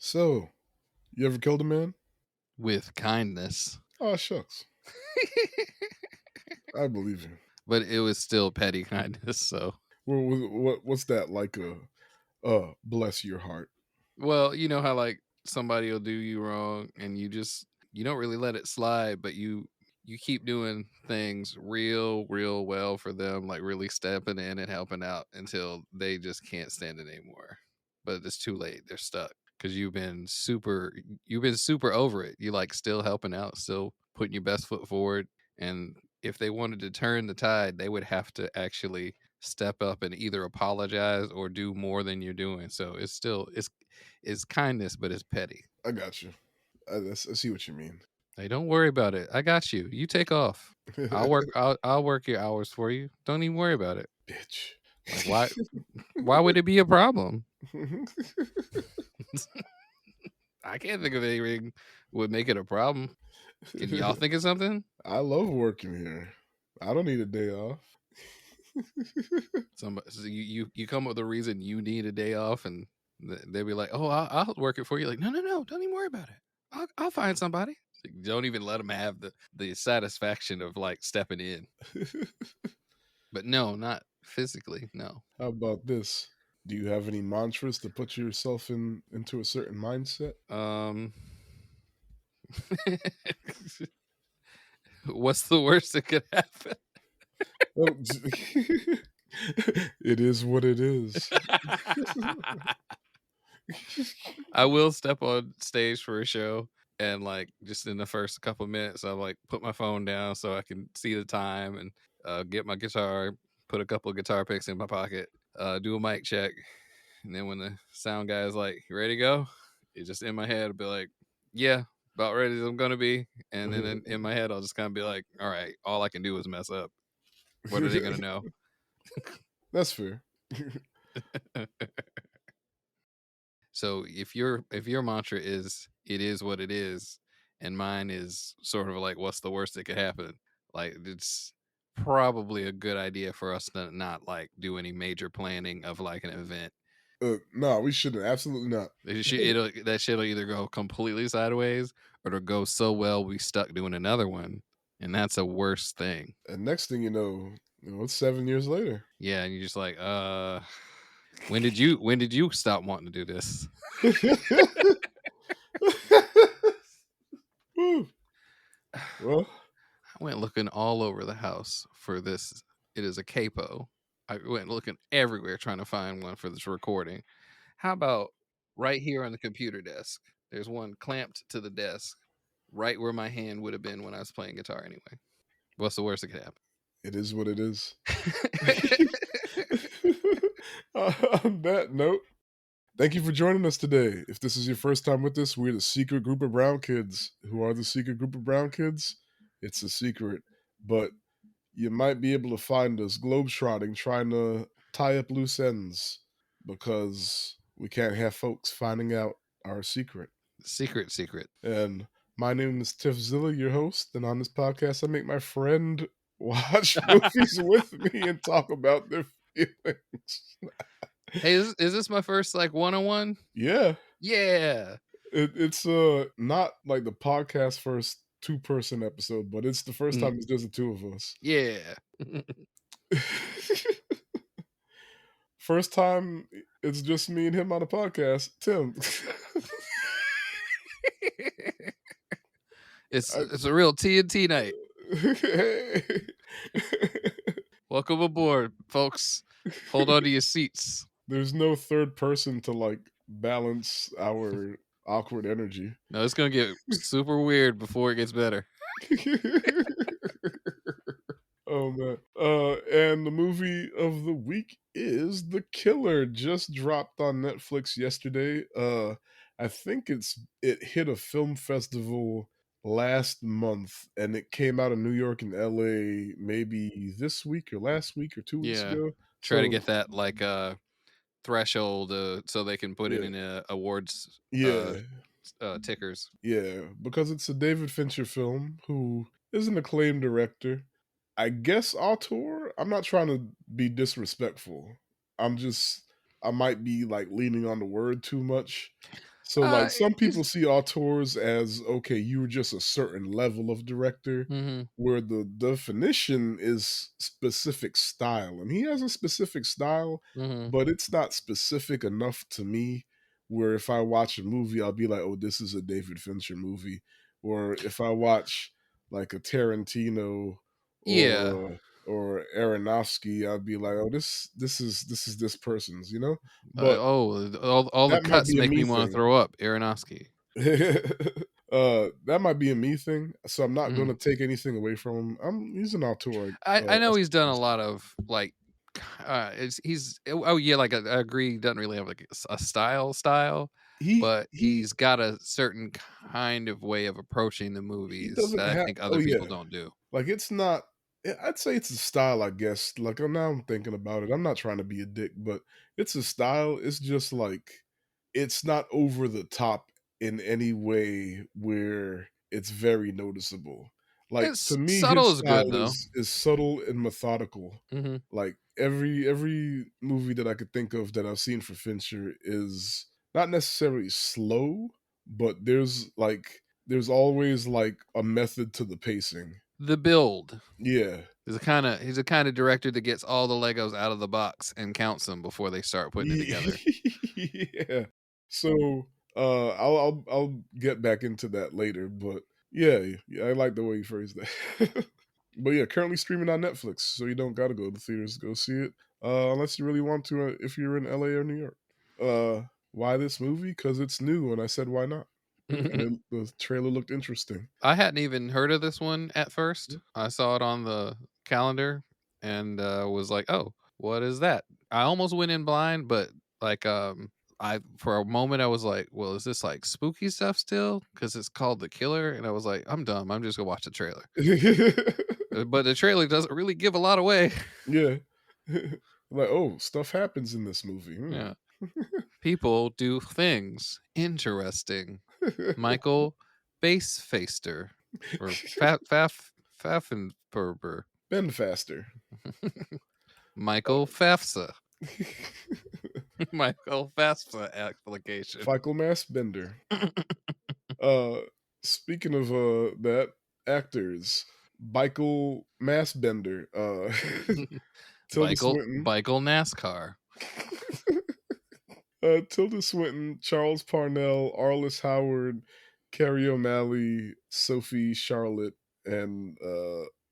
So, you ever killed a man? With kindness. Oh, shucks. I believe you. But it was still petty kindness. So, What's that like bless your heart? well, you know how like somebody will do you wrong and you don't really let it slide, but you keep doing things real well for them, like really stepping in and helping out until they just can't stand it anymore. But it's too late. They're stuck because you've been super over it. You like still helping out, still putting your best foot forward. And if they wanted to turn the tide, they would have to actually step up and either apologize or do more than you're doing. So it's kindness, but it's petty. I got you. I see what you mean. Hey, don't worry about it. I got you. You take off. I'll work your hours for you. Don't even worry about it. Bitch. Like why would it be a problem? I can't think of anything would make it a problem. Can y'all think of something? I love working here. I don't need a day off. Somebody, so you come up with a reason you need a day off, and they'll be like, "Oh, I'll work it for you." Like, no, don't even worry about it. I'll find somebody. Like, don't even let them have the satisfaction of like stepping in. But no, not physically. No. How about this? Do you have any mantras to put yourself into a certain mindset? What's the worst that could happen? Oh, it is what it is. I will step on stage for a show and like just in the first couple of minutes I'll like put my phone down so I can see the time and get my guitar, put a couple of guitar picks in my pocket, do a mic check, and then when the sound guy is like, "You ready to go?" It's just in my head I'll be like, "Yeah, about ready as I'm gonna be." And then in my head I'll just kind of be like, "All right, all I can do is mess up. What are they gonna know?" That's fair. So if your mantra is "it is what it is," and mine is sort of like "what's the worst that could happen," like it's probably a good idea for us to not like do any major planning of like an event. No, we shouldn't. Absolutely not. That shit'll either go completely sideways or it'll go so well we stuck doing another one, and that's a worse thing. And next thing it's 7 years later. Yeah, and you're just like, when did you stop wanting to do this? Woo. Well, I went looking all over the house for this. It is a capo. I went looking everywhere trying to find one for this recording. How about right here on the computer desk? There's one clamped to the desk, right where my hand would have been when I was playing guitar anyway. What's the worst that could happen? it is what it is. On that note, thank you for joining us today. If this is your first time with us, we're the secret group of brown kids. Who are the secret group of brown kids? It's a secret, but you might be able to find us globetrotting, trying to tie up loose ends because we can't have folks finding out our secret. Secret. And my name is Tiffzilla, your host, and on this podcast, I make my friend watch movies with me and talk about their feelings. Hey, is this my first like 101? Yeah, Yeah. it's not like the podcast first two-person episode, but it's the first time it's just the two of us. Yeah. First time it's just me and him on a podcast. Tim. It's a real TNT night. Hey. Welcome aboard, folks. Hold on to your seats. There's no third person to like balance our awkward energy. No, it's gonna get super weird before it gets better. Oh man. And the movie of the week is The Killer. Just dropped on Netflix yesterday. I think it hit a film festival last month and it came out in New York and LA maybe this week or last week or 2 weeks Yeah. ago. Try to So get that like threshold so they can put it yeah. in awards Yeah. tickers. Yeah, because it's a David Fincher film who is an acclaimed director. I guess auteur. I'm not trying to be disrespectful. I might be like leaning on the word too much. So, like, some people It's see auteurs as, okay, you were just a certain level of director, mhm, where the definition is specific style, and he has a specific style, mhm. but it's not specific enough to me, where if I watch a movie, I'll be like, "Oh, this is a David Fincher movie," or if I watch, like, a Tarantino Yeah. or Aronofsky, I'll be like, "Oh, this is this person's," you know? But All the that might cuts be a make me me wanna thing. throw up, Aronofsky. That might be a me thing, so I'm not gonna Mhm. take anything away from him. He's an auteur, I I know he's done a suppose. lot of, like, it's he's oh, yeah, like, I agree, he doesn't really have, like, a style, but He he's got a certain kind of way of approaching the he movies doesn't that I have. think Oh, other people yeah. don't do. Like, it's not I'd say it's a style, I guess. Like, now I'm thinking about it, I'm not trying to be a dick, but it's a style. It's just like it's not over the top in any way where it's very noticeable. Like, to It's me, subtle his is good, style though. is subtle and methodical. Mhm. Like, every movie that I could think of that I've seen for Fincher is not necessarily slow, but there's always, like, a method to the pacing. The build. Yeah. He's the kinda director that gets all the Legos out of the box and counts them before they start putting it together. Yeah. So, I'll get back into that later, but yeah, I like the way you phrased that. But yeah, currently streaming on Netflix, so you don't gotta go to theaters to go see it, unless you really want to, if you're in LA or New York. Why this movie? Because it's new, and I said, "Why not?" And the trailer looked interesting. I hadn't even heard of this one at first. I saw it on the calendar and, was like, "Oh, what is that?" I almost went in blind, but, like, I for a moment, I was like, "Well, is this, like, spooky stuff still? Because it's called The Killer," and I was like, "I'm dumb, I'm just gonna watch the trailer." But the trailer doesn't really give a lot away. Yeah. Like, "Oh, stuff happens in this movie, hmm." Yeah. People do things. Interesting. Michael Bassfaster or Pfaffenberger. Bend faster. Michael FAFSA. Michael FAFSA application. Michael Mass Bender. Uh, Speaking of, that, actors, Michael Massbender, Tilda Swinton, Michael NASCAR. Tilda Swinton, Charles Parnell, Arliss Howard, Carrie O'Malley, Sophie Charlotte, and,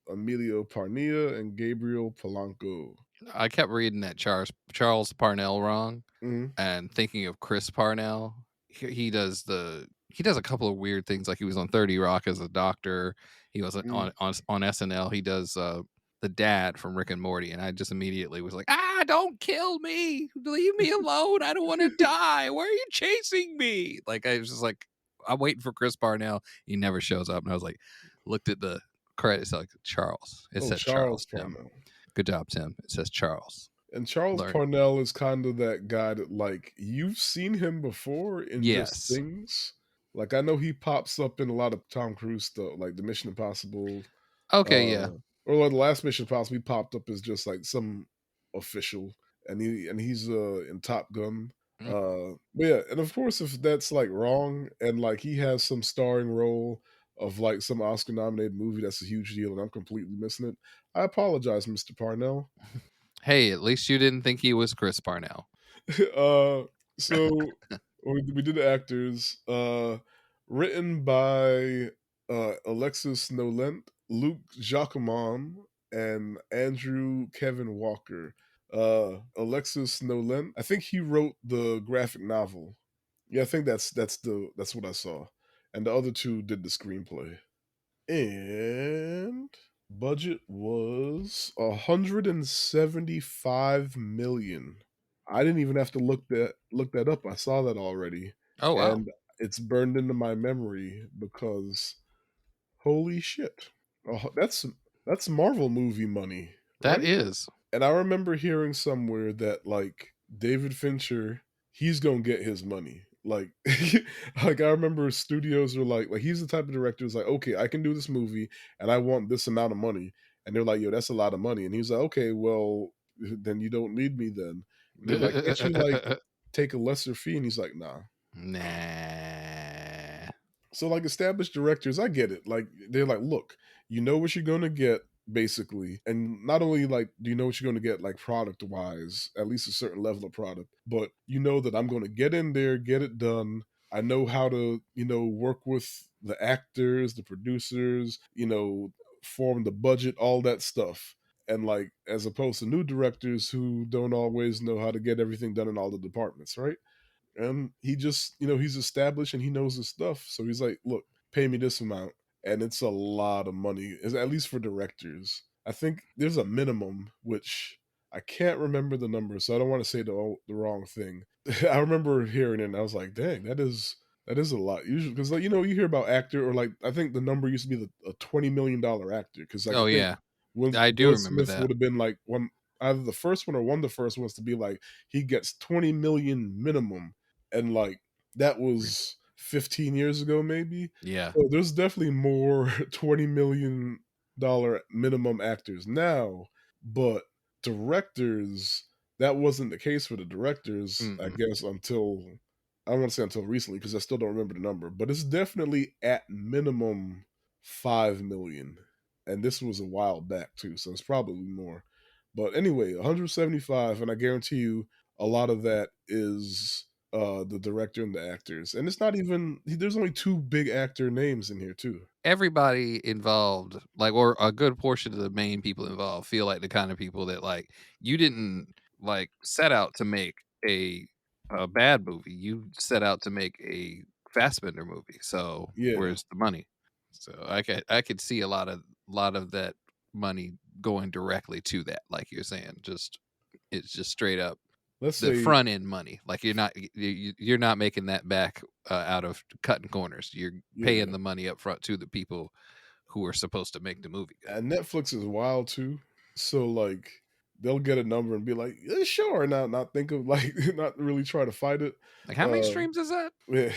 Emilio Parnia and Gabriel Polanco. I kept reading that Charles Parnell wrong Mhm, and thinking of Chris Parnell. He does a couple of weird things, like he was on 30 Rock as a doctor. He was mhm. on SNL. He does the dad from Rick and Morty, and I just immediately was like, "Ah, don't kill me! Leave me alone! I don't want to die! Why are you chasing me?" Like I was just like, I'm waiting for Chris Parnell. He never shows up, and I was like, looked at the credits, like Charles. It Oh, says Charles Charles. Tim. Parnell. Good job, Tim. It says Charles. And Charles Learn. Parnell is kind of that guy that, like, you've seen him before in just Yes. things. Like, I know he pops up in a lot of Tom Cruise stuff, like the Mission Impossible, Okay. Yeah. uh, or like the last Mission Impossible, he popped up as just like some official, and he's in Top Gun. Mm. But yeah, and of course, if that's like wrong, and like he has some starring role of like some Oscar nominated movie, that's a huge deal, and I'm completely missing it. I apologize, Mr. Parnell. Hey, at least you didn't think he was Chris Parnell. uh, so we did the actors. Written by Alexis Nolent, Luc Jacquemont, and Andrew Kevin Walker. Alexis Nolent, I think he wrote the graphic novel. Yeah, I think that's what I saw. And the other two did the screenplay. And budget was 175 million. I didn't even have to look that up. I saw that already, Oh, wow. and it's burned into my memory because holy shit. Oh, that's Marvel movie money That right there. is. And I remember hearing somewhere that like David Fincher, he's gonna get his money. Like, like I remember studios are like he's the type of director who's like, okay, I can do this movie and I want this amount of money. And they're like, yo, that's a lot of money. And he's like, okay, well, then you don't need me then. And they're like, can't you like take a lesser fee? And he's like, nah. Nah. So like established directors, I get it. Like they're like, look, you know what you're gonna get basically, and not only like do you know what you're gonna get like product wise, at least a certain level of product, but you know that I'm gonna get in there, get it done. I know how to, work with the actors, the producers, form the budget, all that stuff. And like as opposed to new directors who don't always know how to get everything done in all the departments, right? And he just, he's established and he knows his stuff. So he's like, look, pay me this amount. And it's a lot of money, at least for directors. I think there's a minimum, which I can't remember the number, so I don't want to say the wrong thing. I remember hearing it and I was like, dang, that is a lot. Usually, because like you hear about actor or like I think the number used to be a $20 million actor. Because like I Oh think yeah, I do Will remember Smith that. would have been like one either the first one or one of the first ones to be like he gets 20 million minimum, and like that Re- was 15 years ago maybe. Yeah. So there's definitely more $20 million minimum actors now, but directors, that wasn't the case for the directors, I Mm-mm. guess, until I don't want to say until recently because I still don't remember the number, but it's definitely at minimum 5 million. And this was a while back too, so it's probably more. But anyway, 175, and I guarantee you a lot of that is the director and the actors. And it's not even there's only two big actor names in here too. Everybody involved, like, or a good portion of the main people involved, feel like the kind of people that like you didn't like set out to make a a bad movie. You set out to make a Fassbender movie. So Yeah. where's the money? So I could see a lot of that money going directly to that, like you're saying. Just it's just straight up Let's the say front end money. Like you're not making that back out of cutting corners. You're paying yeah. the money up front to the people who are supposed to make the movie good. And Netflix is wild too. So like they'll get a number and be like, yeah, sure, not think of like not really try to fight it. Like how many Uh streams is that? yeah.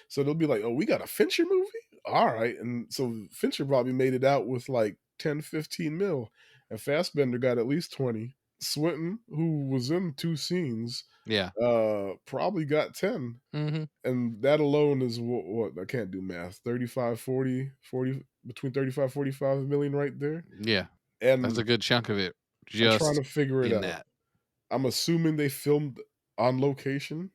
So they'll be like, oh, we got a Fincher movie? All right. And so Fincher probably made it out with like 10, 15 mil. And Fassbender got at least 20. Swinton, who was in two scenes, Yeah. probably got 10. Hmm. And that alone is what I can't do math. 35, 40, 40 between 35, 45 million right there. Yeah. That's And a good chunk of it I'm trying just to figure it in out. that. I'm assuming they filmed on location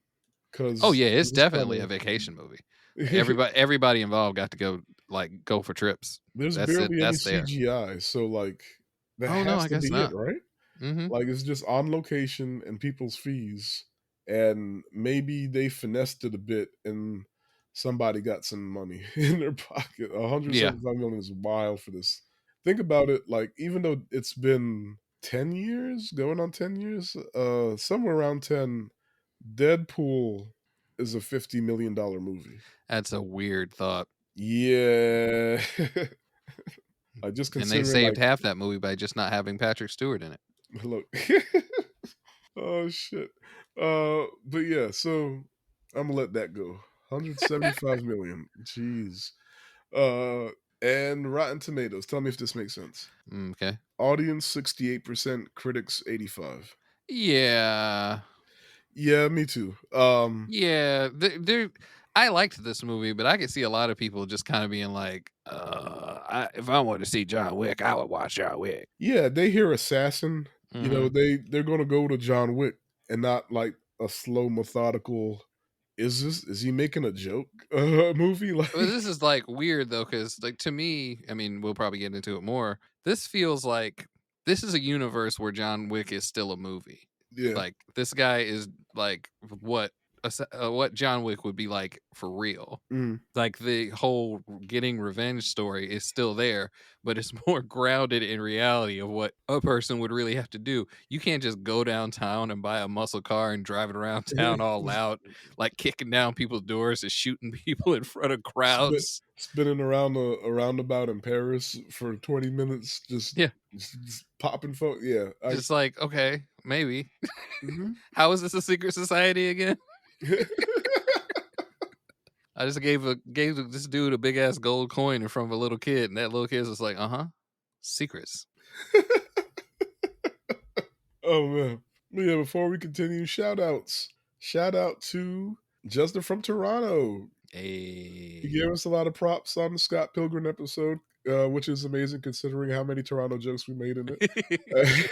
Oh because yeah, it's this definitely a kind vacation movie. of Everybody involved got to go for trips. there's That's it. barely any That's there. CGI, so like that Oh no, has I to guess be it, not. right? Hmm. Like it's just on location and people's fees, and maybe they finessed it a bit, and somebody got some money in their pocket. Yeah. 175 million is wild for this. Think about it, like even though it's been 10 years, going on 10 years, somewhere around 10, Deadpool is a $50 million movie. That's a weird thought. Yeah. Like just And they considering saved like half that movie by just not having Patrick Stewart in it. look. Oh shit. But yeah, so I'm gonna let that go. 175 million. Jeez. Uh and Rotten Tomatoes. Tell me if this makes sense. Okay. Audience 68%, critics 85. Yeah. Yeah, me too. Yeah. I liked this movie, but I could see a lot of people just kind of being like, if I wanted to see John Wick, I would watch John Wick. Yeah, they hear assassin, Hmm. they're gonna go to John Wick and not like a slow, methodical, is he making a joke movie? Like But this is like weird though, because like to me, I mean, we'll probably get into it more. This feels like this is a universe where John Wick is still a movie. yeah. Like this guy is like what John Wick would be like for real. Mm, Like the whole getting revenge story is still there, but it's more grounded in reality of what a person would really have to do. You can't just go downtown and buy a muscle car and drive it around town all loud, like kicking down people's doors and shooting people in front of crowds. spinning around a roundabout in Paris for 20 minutes, Yeah, just popping folk. Yeah, I just like okay, maybe. mhm. How is this a secret society again? I just gave this dude a big ass gold coin in front of a little kid, and that little kid's just like, secrets. Oh man. But yeah, before we continue, shout outs. Shout out to Justin from Toronto. He A gave us a lot of props on the Scott Pilgrim episode, which is amazing considering how many Toronto jokes we made in it.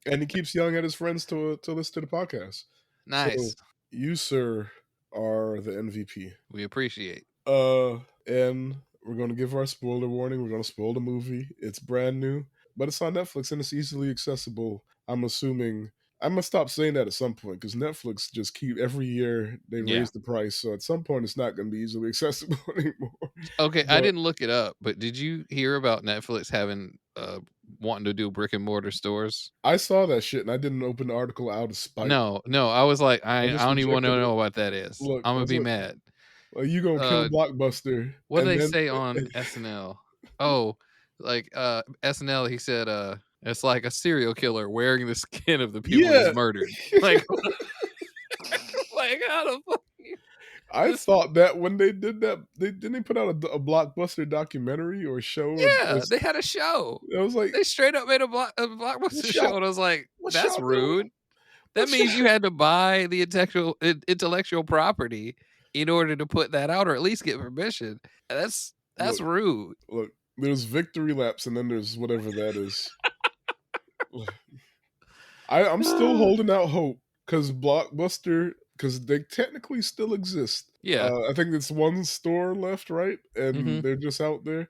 And he keeps yelling at his friends to listen to the podcast. So Nice. you, sir, are the MVP. We appreciate. And we're gonna give our spoiler warning. We're gonna spoil the movie. It's brand new, but it's on Netflix and it's easily accessible. I'm assuming I must stop saying that at some point because Netflix just keep every year they Yeah. raise the price. So at some point it's not gonna be easily accessible anymore. Okay, I But didn't look it up, but did you hear about Netflix having wanting to do brick and mortar stores? I saw that shit and I didn't open the article out of spite. No, no, I was like, I I just don't even want rejected to it. know what that is. Look, I'm I gonna was be like, mad. "You gonna kill Uh, Blockbuster?" what did And they then say on SNL? Oh, like SNL, he said, it's like a serial killer wearing the skin of the people he's yeah. murdered. Like, like how the fuck? I This, thought that when they did that, they put out a Blockbuster documentary or show, and yeah, they had a show. I was like, They straight up made a "What blockbuster show, y'all and I was like, what that's y'all doing? rude. That What means y'all" you had to buy the intellectual property in order to put that out, or at least get permission. That's Look, rude. look, there's victory laps, and then there's whatever that is. I'm still holding out hope because Blockbuster, because they technically still exist. Yeah. I think it's one store left, right? And Mhm. they're just out there.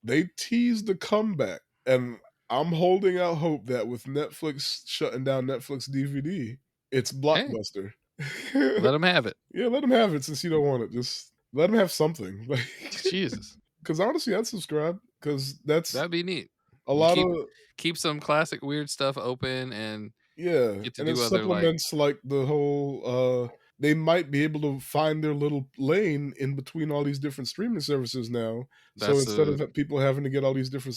They teased the comeback, and I'm holding out hope that with Netflix shutting down Netflix DVD, it's Hey, Blockbuster. let them have it. Yeah, let them have it since you don't want it. Just let them have something. Like, Jesus, because honestly, I'd subscribe because that's that'd be neat. a You lot of keep some classic weird stuff open and yeah, get to and it do other, like, supplements, like, the whole, they might be able to find their little lane in between all these different streaming services now, so that's instead a of people having to get all these different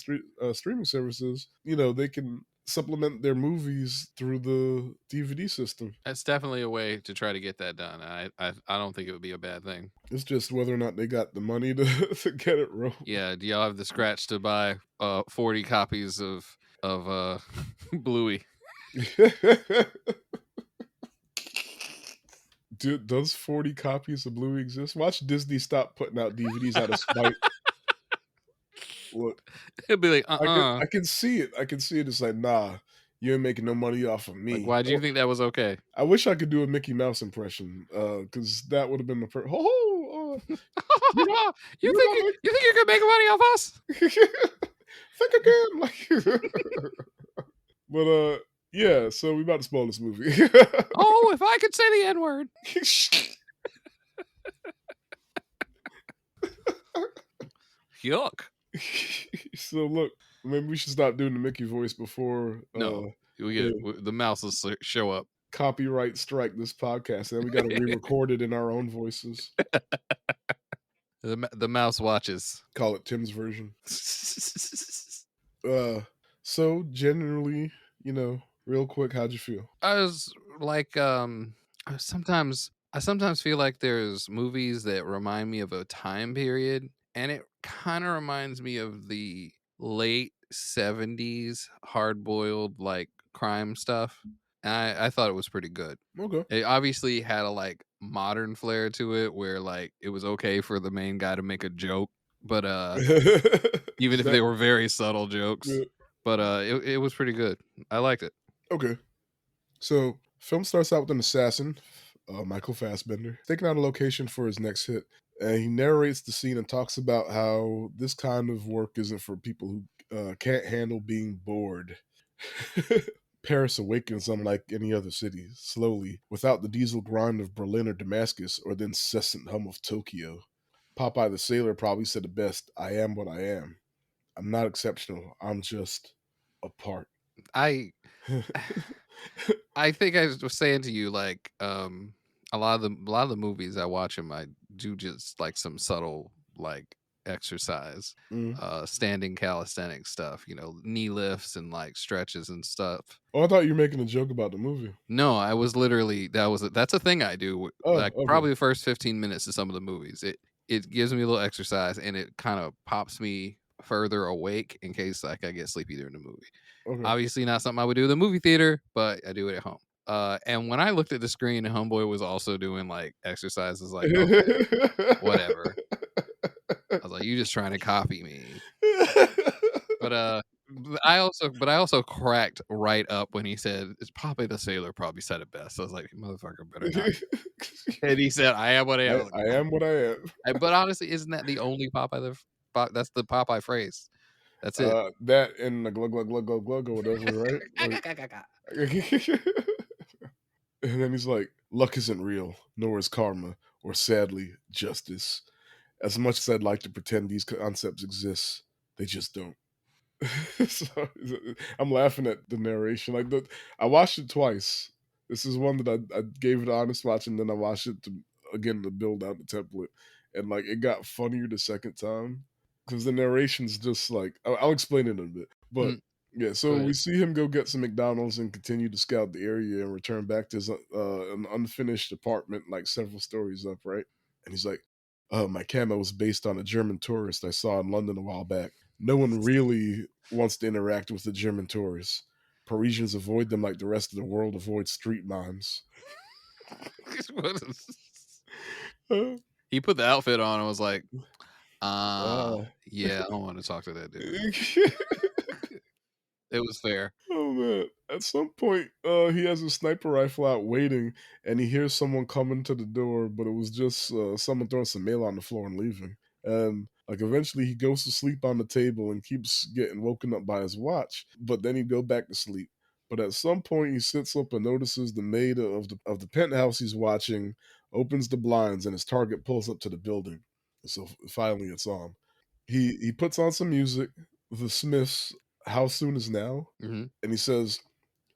streaming services, they can supplement their movies through the DVD system. that's definitely a way to try to get that done. I don't think it would be a bad thing. It's just whether or not they got the money to to get it rolling. Yeah, do y'all have the scratch to buy 40 copies of Bluey? Does 40 copies of Bluey exist? Watch Disney stop putting out DVDs out of spite. Look, It'd be like, I can see it. I can see it. It's like, nah, you ain't making no money off of like, me. why do you Oh, think that was okay? I wish I could do a Mickey Mouse impression, because that would have been the you're not You you're think not you think you can make money off us? making think again, like, but yeah. So we about to spoil this movie. Oh, if I could say the N word. Yuck. So look, maybe we should stop doing the Mickey voice before No, we the get the mouse will show up. copyright strike this podcast, and then we got to re-record it in our own voices. The mouse watches. Call it Tim's version. Uh, so generally, real quick, how'd you feel? I was like, I sometimes feel like there's movies that remind me of a time period, and it kind of reminds me of the late 70s hard boiled like crime stuff. And I thought it was pretty good. Okay. It obviously had a like modern flair to it where like it was okay for the main guy to make a joke, but even if That they were very subtle jokes. yeah. But it was pretty good. I liked it. Okay. So film starts out with an assassin, Michael Fassbender, taking out a location for his next hit. And he narrates the scene and talks about how this kind of work isn't for people who can't handle being bored. Paris awakens unlike any other city, slowly, without the diesel grind of Berlin or Damascus or the incessant hum of Tokyo. Popeye the Sailor probably said it best: I am what I am. I'm not exceptional. I'm just a part. I I think I was saying to you like a lot of the movies I watch them I do just like some subtle like exercise, Mm. standing calisthenics stuff, knee lifts and like stretches and stuff. Oh, I thought you were making a joke about the movie. No, I was literally that's a thing I do Oh, like okay. probably the first 15 minutes of some of the movies. It gives me a little exercise and it kind of pops me further awake in case like I get sleepy during the movie. Okay. Obviously not something I would do in the movie theater, but I do it at home. And when I looked at the screen, Homeboy was also doing like exercises. Like, okay, whatever. I was like, you just trying to copy me. But but I also cracked right up when he said, "It's probably the sailor probably said it best." I was like, "Motherfucker, better not." And he said, "I am what I am." I was like, I am what I am. But honestly, isn't that the only Popeye that's the Popeye phrase. That's it. That and the glug glug glug glug glug or whatever, right? Like, and then he's like, "Luck isn't real, nor is karma, or sadly, justice. As much as I'd like to pretend these concepts exist, they just don't." So, I'm laughing at the narration. I watched it twice. This is one that I gave it an honest watch, and then I watched it again to build out the template, and like it got funnier the second time because the narration's just like I'll explain it in a bit, but Mm, yeah. go So we ahead. see him go get some McDonald's and continue to scout the area and return back to his an unfinished apartment, like several stories up, right? And he's like, my camo was based on a German tourist I saw in London a while back. No one really wants to interact with the German tourists. Parisians avoid them like the rest of the world avoids street mimes. What is- Uh, he put the outfit on and was like, uh, yeah, I don't want to talk to that dude. It was fair. Oh man! At some point, he has a sniper rifle out waiting, and he hears someone coming to the door, but it was just someone throwing some mail on the floor and leaving. And like eventually, he goes to sleep on the table and keeps getting woken up by his watch. But then he go back to sleep. But at some point, he sits up and notices the maid of the penthouse he's watching opens the blinds, and his target pulls up to the building. So finally, it's on. He puts on some music. The Smiths. How soon is now? Mhm. And he says,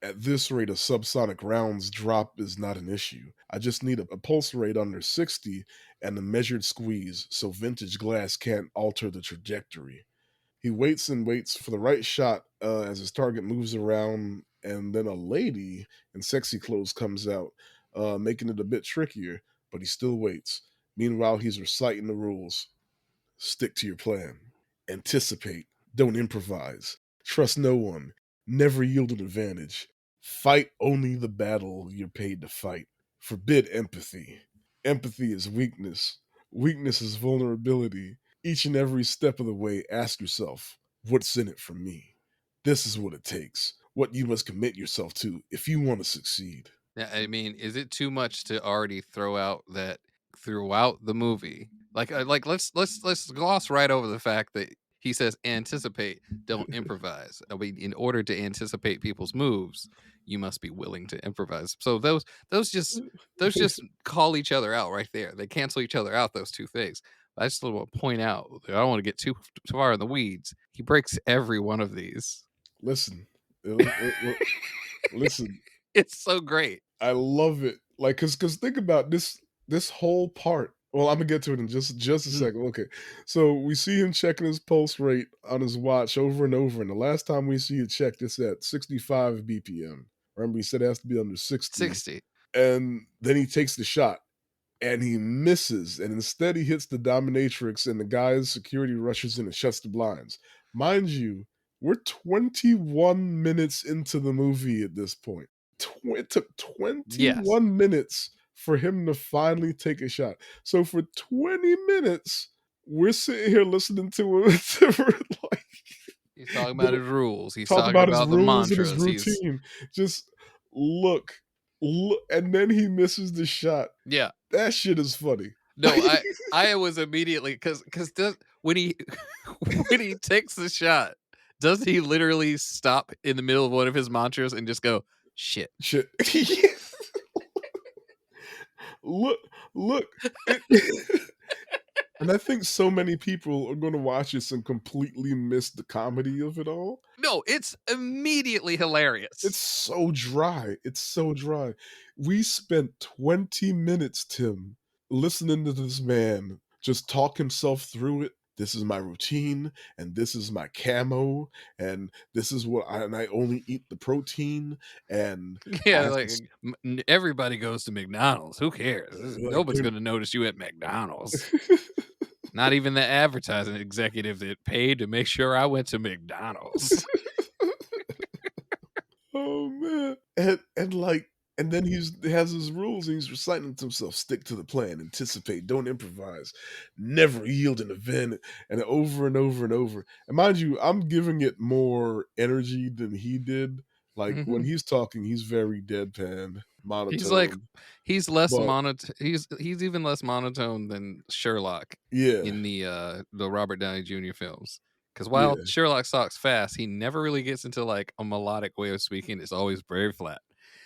at this rate of subsonic rounds, drop is not an issue. I just need a pulse rate under 60 and a measured squeeze so vintage glass can't alter the trajectory. He waits and waits for the right shot as his target moves around, and then a lady in sexy clothes comes out, making it a bit trickier, but he still waits. Meanwhile, he's reciting the rules. Stick to your plan. Anticipate. Don't improvise. Trust no one. Never yield an advantage. Fight only the battle you're paid to fight. Forbid empathy. Empathy is weakness. Weakness is vulnerability. Each and every step of the way, ask yourself, what's in it for me? This is what it takes. What you must commit yourself to if you want to succeed. Yeah, I mean, is it too much to already throw out that throughout the movie? Like let's gloss right over the fact that he says anticipate, don't improvise. I mean, in order to anticipate people's moves, you must be willing to improvise. So those just those just call each other out right there. They cancel each other out. Those two things. I just want to point out. I don't want to get too far in the weeds. He breaks every one of these. Listen, listen, It's so great. I love it. Like, cause think about this whole part. Well, I'm gonna get to it in just a Mhm. second. Okay, so we see him checking his pulse rate on his watch over and over, and the last time we see it checked, it's at 65 BPM. Remember, he said it has to be under 60, 60. and then he takes the shot and he misses, and instead he hits the dominatrix, and the guy's security rushes in and shuts the blinds. Mind you, we're 21 minutes into the movie at this point. It took Yes. 21 minutes for him to finally take a shot. So for 20 minutes, we're sitting here listening to him like He's talking about his rules. He's talk talking about his about the rules and his mantras. He's routine. Just look, look, and then he misses the shot. yeah. That shit is funny. No, I was immediately because does when he when he takes the shot, does he literally stop in the middle of one of his mantras and just go shit? Shit. Look, look. It, and I think so many people are going to watch this and completely miss the comedy of it all. No, it's immediately It's hilarious. so dry. It's so dry. We spent 20 minutes, Tim, listening to this man just talk himself through it. This is my routine, and this is my camo, and this is what and I only eat the protein, and I Yeah, have to like everybody goes to McDonald's. Who cares? like Nobody's dude. going to notice you at McDonald's. Not even the advertising executive that paid to make sure I went to McDonald's. Oh man. and then he has his rules, and he's reciting to himself, "Stick to the plan, anticipate, don't improvise, never yield an event," and over and over and over. And mind you, I'm giving it more energy than he did. Like, when Mhm. he's talking, he's very deadpan, He's like monotone, he's less but he's even less monotone than Sherlock yeah, in the Robert Downey Jr. films. Because while yeah. Sherlock talks fast, he never really gets into, like, a melodic way of speaking, it's always very flat.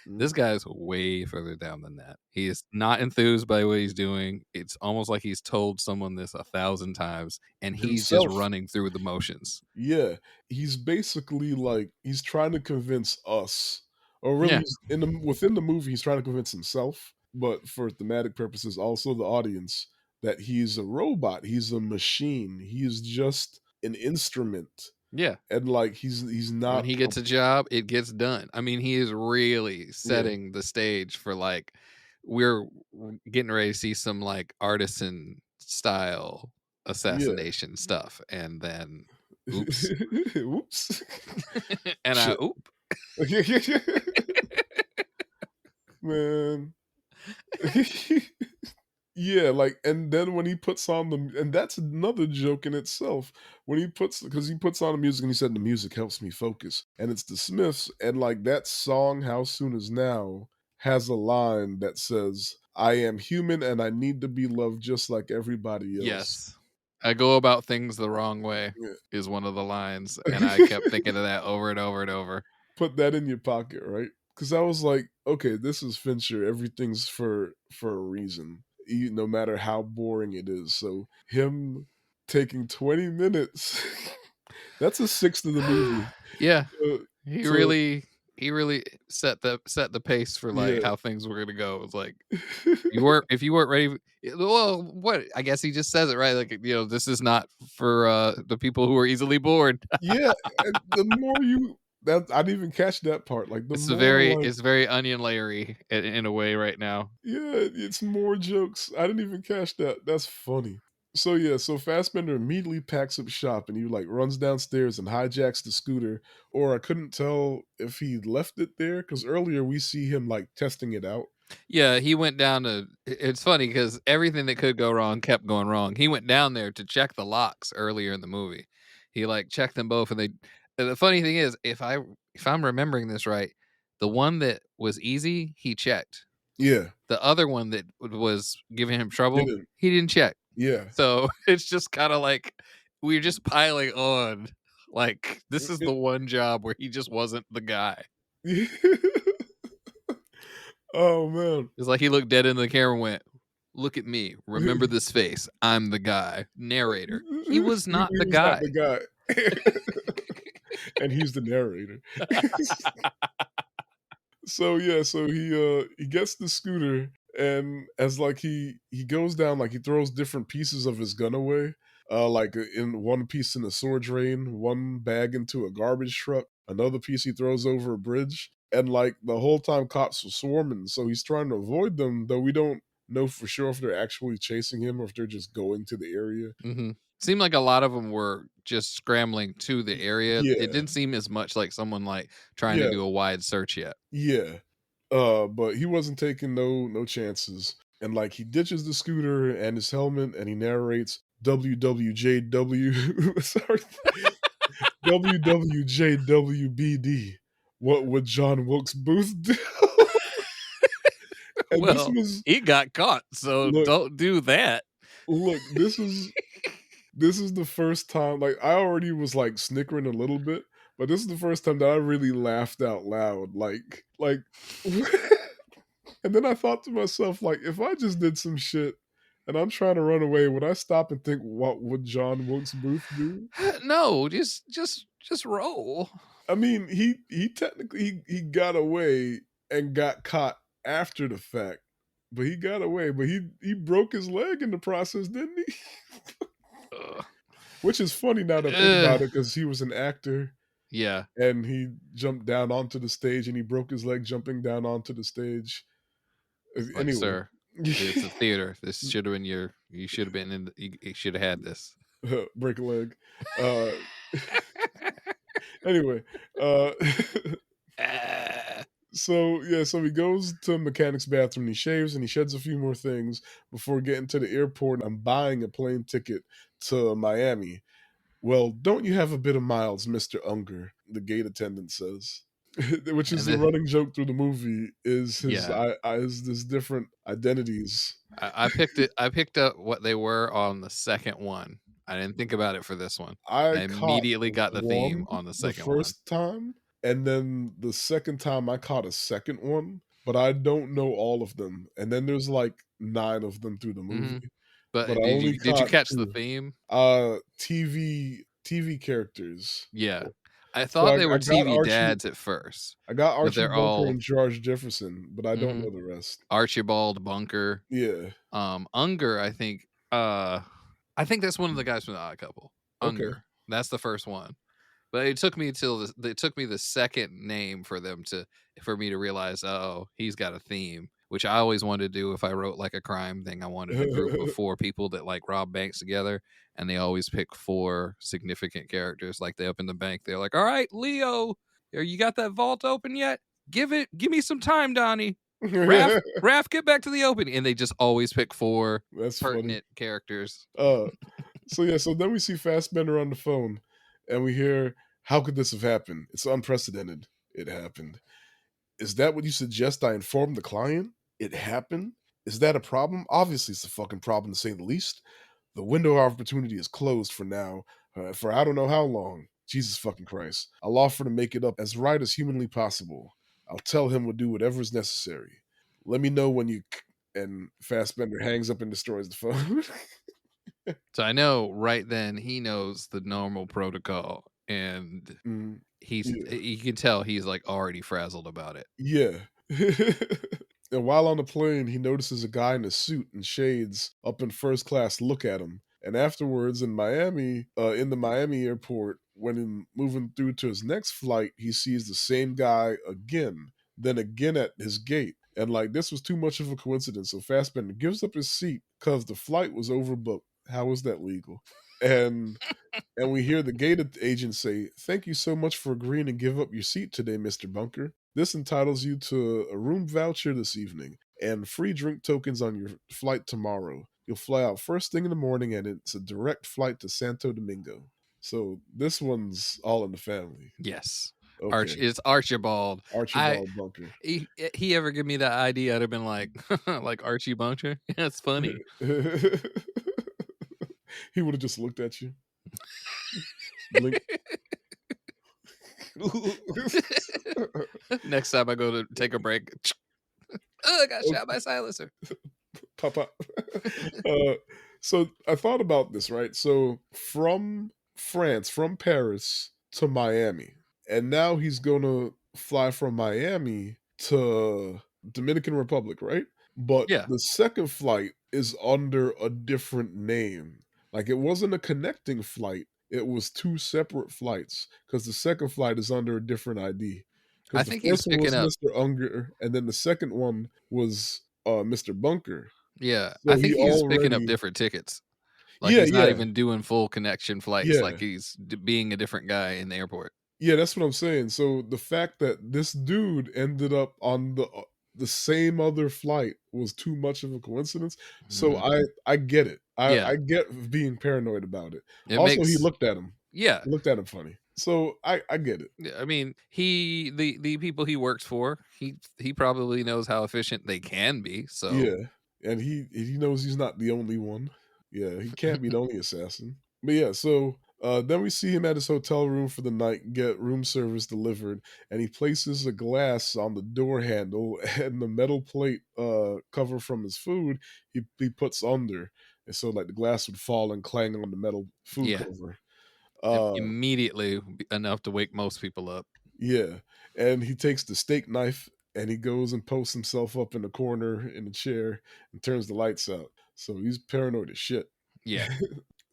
This Mhm. guy's way further down than that. He is not enthused by what he's doing. It's almost like he's told someone this 1,000 times, and he's just Himself. running through the motions. Yeah, he's basically like he's trying to convince us, or really Yeah, he's in the within the movie, he's trying to convince himself, but for thematic purposes, also the audience, that he's a robot, he's a machine, he's just an instrument, yeah. and like he's When not he gets a job, it gets done. I mean, he is really yeah, setting the stage for, like, we're getting ready to see some, like, artisan style yeah. assassination stuff, and then oops. Oops. And I Shit. oop. Man. Yeah, like, and then when he puts on the and that's another joke in itself. When he puts because he puts on the music and he said, "The music helps me focus." And it's the Smiths, and, like, that song, "How Soon Is Now," has a line that says, "I am human and I need to be loved just like everybody else." Yes. I go about things the wrong way Yeah. is one of the lines, and I kept thinking of that over and over and over. Put that in your pocket, right? Because I was like, "Okay, this is Fincher, everything's for a reason, no matter how boring it is." So, him taking 20 minutes that's a sixth of the movie. Yeah, Uh, he to really he really set the pace for, like, yeah. how things were gonna go. It was like, if you weren't ready well, what I guess he just says it, right? Like, "This is not for, the people who are easily bored." Yeah, and the more you that I didn't even catch that part, like, the It's a more, very like it's very onion layery in a way right now. yeah, it's more jokes. I didn't even catch that. That's funny. So, yeah, so Fassbender immediately packs up shop, and he, like, runs downstairs and hijacks the scooter, or I couldn't tell if he left it there because earlier we see him, like, testing it out. Yeah, he went down to it's funny because everything that could go wrong kept going wrong. He went down there to check the locks earlier in the movie. He, like, checked them both, and the funny thing is, if I'm remembering this right, the one that was easy, he checked. Yeah, The other one that was giving him trouble, didn't. he didn't check. Yeah. So, it's just kinda like we're just piling on, like, this is the It one job where he just wasn't the guy. Oh, man. It's like he looked dead into the camera and went, "Look at me. Remember this face. I'm the guy." Narrator. He was He not the was not guy. the guy. And he's the narrator. So, yeah, so he gets the scooter, and as, like, he goes down, like, he throws different pieces of his gun away, like, in one piece in a sword drain, one bag into a garbage truck, another piece he throws over a bridge, and, like, the whole time cops are swarming, so he's trying to avoid them, though we don't know for sure if they're actually chasing him or if they're just going to the area. Mhm. Seemed like a lot of them were just scrambling to the area. It Yeah, didn't seem as much like someone, like, trying to yeah, do a wide search yet. yeah. But he wasn't taking no chances. And like he ditches the scooter and his helmet and he narrates WWJW sorry WWJWBD. What would John Wilkes Booth do? And this Well, was he got caught, so look, don't do that. look, this is the first time like I already was like snickering a little bit, but this is the first time that I really laughed out loud. Like and then I thought to myself, like, if I just did some shit and I'm trying to run away, would I stop and think, what would John Wilkes Booth do? No, just roll. I mean, he technically he got away and got caught after the fact, but he got away. But he broke his leg in the process, didn't he? Ugh. Which is funny now to think Ugh. about it, because he was an actor Yeah. and he jumped down onto the stage and he broke his leg jumping down onto the stage. Like, Anyway. "Sir, it's a theater. This should have been you should have been in the you should have had this." Break a leg. Uh, anyway, uh, Ah. So yeah, so he goes to a mechanic's bathroom and he shaves and he sheds a few more things before getting to the airport. I'm buying a plane ticket to Miami. Well, don't you have a bit of miles, Mr. Unger? The gate attendant says. Which is And the then running joke through the movie is yeah, his different identities. I picked up what they were on the second one. I didn't think about it for this one. I I caught immediately got the theme one on the the second one. first time, and then the second time I caught a second one, but I don't know all of them. And then there's like 9 of them through the Mhm. movie, but But I only did you caught catch the 2. theme? TV characters. Yeah. I So thought they were TV Archie dads at first, I got but Archie they're Bunker all and George Jefferson, but I don't mhm. know the rest. Archibald Bunker, Yeah. Unger, I think that's one of the guys from The Odd Couple. Okay. Unger. That's the first one. But it took me the second name for me to realize, oh, he's got a theme, which I always wanted to do if I wrote like a crime thing. I wanted a group of 4 people that like rob banks together, and they always pick 4 significant characters. Like they open the bank, they're like, "All right, Leo, you got that vault open yet? Give me some time, Donnie. Raph, get back to the opening." And they just always pick 4 That's funny. pertinent characters. Uh, so yeah, so then we see Fassbender on the phone, and we hear, "How could this have happened? It's unprecedented. It happened. Is that what you suggest I inform the client? It happened? Is that a problem? Obviously, it's a fucking problem to say the least. The window of opportunity is closed for now, for I don't know how long. Jesus fucking Christ. I'll offer to make it up as right as humanly possible. I'll tell him we'll do whatever is necessary. Let me know when you." And Fassbender hangs up and destroys the phone. So I know right then he knows the normal protocol, and Mm, he's yeah. you can tell he's like already frazzled about it. Yeah. And while on the plane, he notices a guy in a suit and shades up in first class look at him. And afterwards, in the Miami airport, when moving through to his next flight, he sees the same guy again, then again at his gate. And like this was too much of a coincidence. So Fassbender gives up his seat because the flight was overbooked. How is that legal? And we hear the gate agent say, "Thank you so much for agreeing to give up your seat today, Mr. Bunker. This entitles you to a room voucher this evening and free drink tokens on your flight tomorrow. You'll fly out first thing in the morning and it's a direct flight to Santo Domingo." So this one's all in the family. Yes. Okay. It's Archibald. I Archibald Bunker. he ever give me that idea, I'd have been like, like Archie Buncher. That's funny. He would have just looked at you, blink. Next time I go to take a break, oh, I got shot by silencer. Pop pop. uh, so I thought about this, right? So from France, from Paris to Miami, and now he's gonna fly from Miami to Dominican Republic, right? But Yeah, the second flight is under a different name. Like it wasn't a connecting flight; it was 2 separate flights because the second flight is under a different ID. I Because the think he's first one picking was up. Mr. Unger, and then the second one was Mr. Bunker. Yeah, So I he think he's picking up already different tickets. Like yeah, he's not yeah, even doing full connection flights. Like yeah. he's being a different guy in the airport. Yeah, that's what I'm saying. So the fact that this dude ended up on the same other flight was too much of a coincidence. So Mhm. I get it. Yeah, I get being paranoid about it. it Also, he makes looked at him. yeah. He looked at him funny. So I get it. Yeah, I mean, the people he works for, he probably knows how efficient they can be. So Yeah. And he knows he's not the only one. Yeah, he can't be the only assassin. But yeah, so then we see him at his hotel room for the night, get room service delivered, and he places a glass on the door handle and the metal plate cover from his food he puts under. And so like the glass would fall and clang on the metal food yeah, cover. Uh immediately enough to wake most people up. yeah. And he takes the steak knife and he goes and posts himself up in the corner in the chair and turns the lights out. So he's paranoid as shit. Yeah,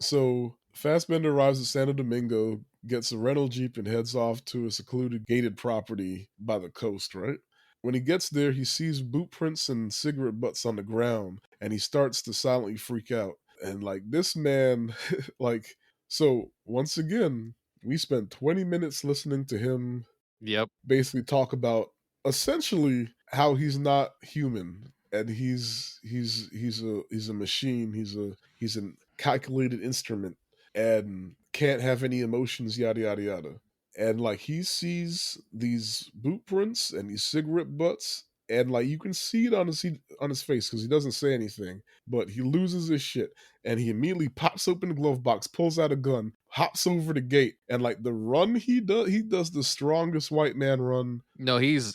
So Fassbender arrives at Santo Domingo, gets a rental jeep, and heads off to a secluded gated property by the coast, right? When he gets there, he sees boot prints and cigarette butts on the ground, and he starts to silently freak out. And like this man, like, so once again, we spent 20 minutes listening to him yep. basically talk about essentially how he's not human and he's a machine, he's a calculated instrument and can't have any emotions, yada yada yada. And like he sees these boot prints and these cigarette butts, and like you can see it on his face because he doesn't say anything, but he loses his shit and he immediately pops open the glove box, pulls out a gun, hops over the gate, and like the run he does the strongest white man run. No, he's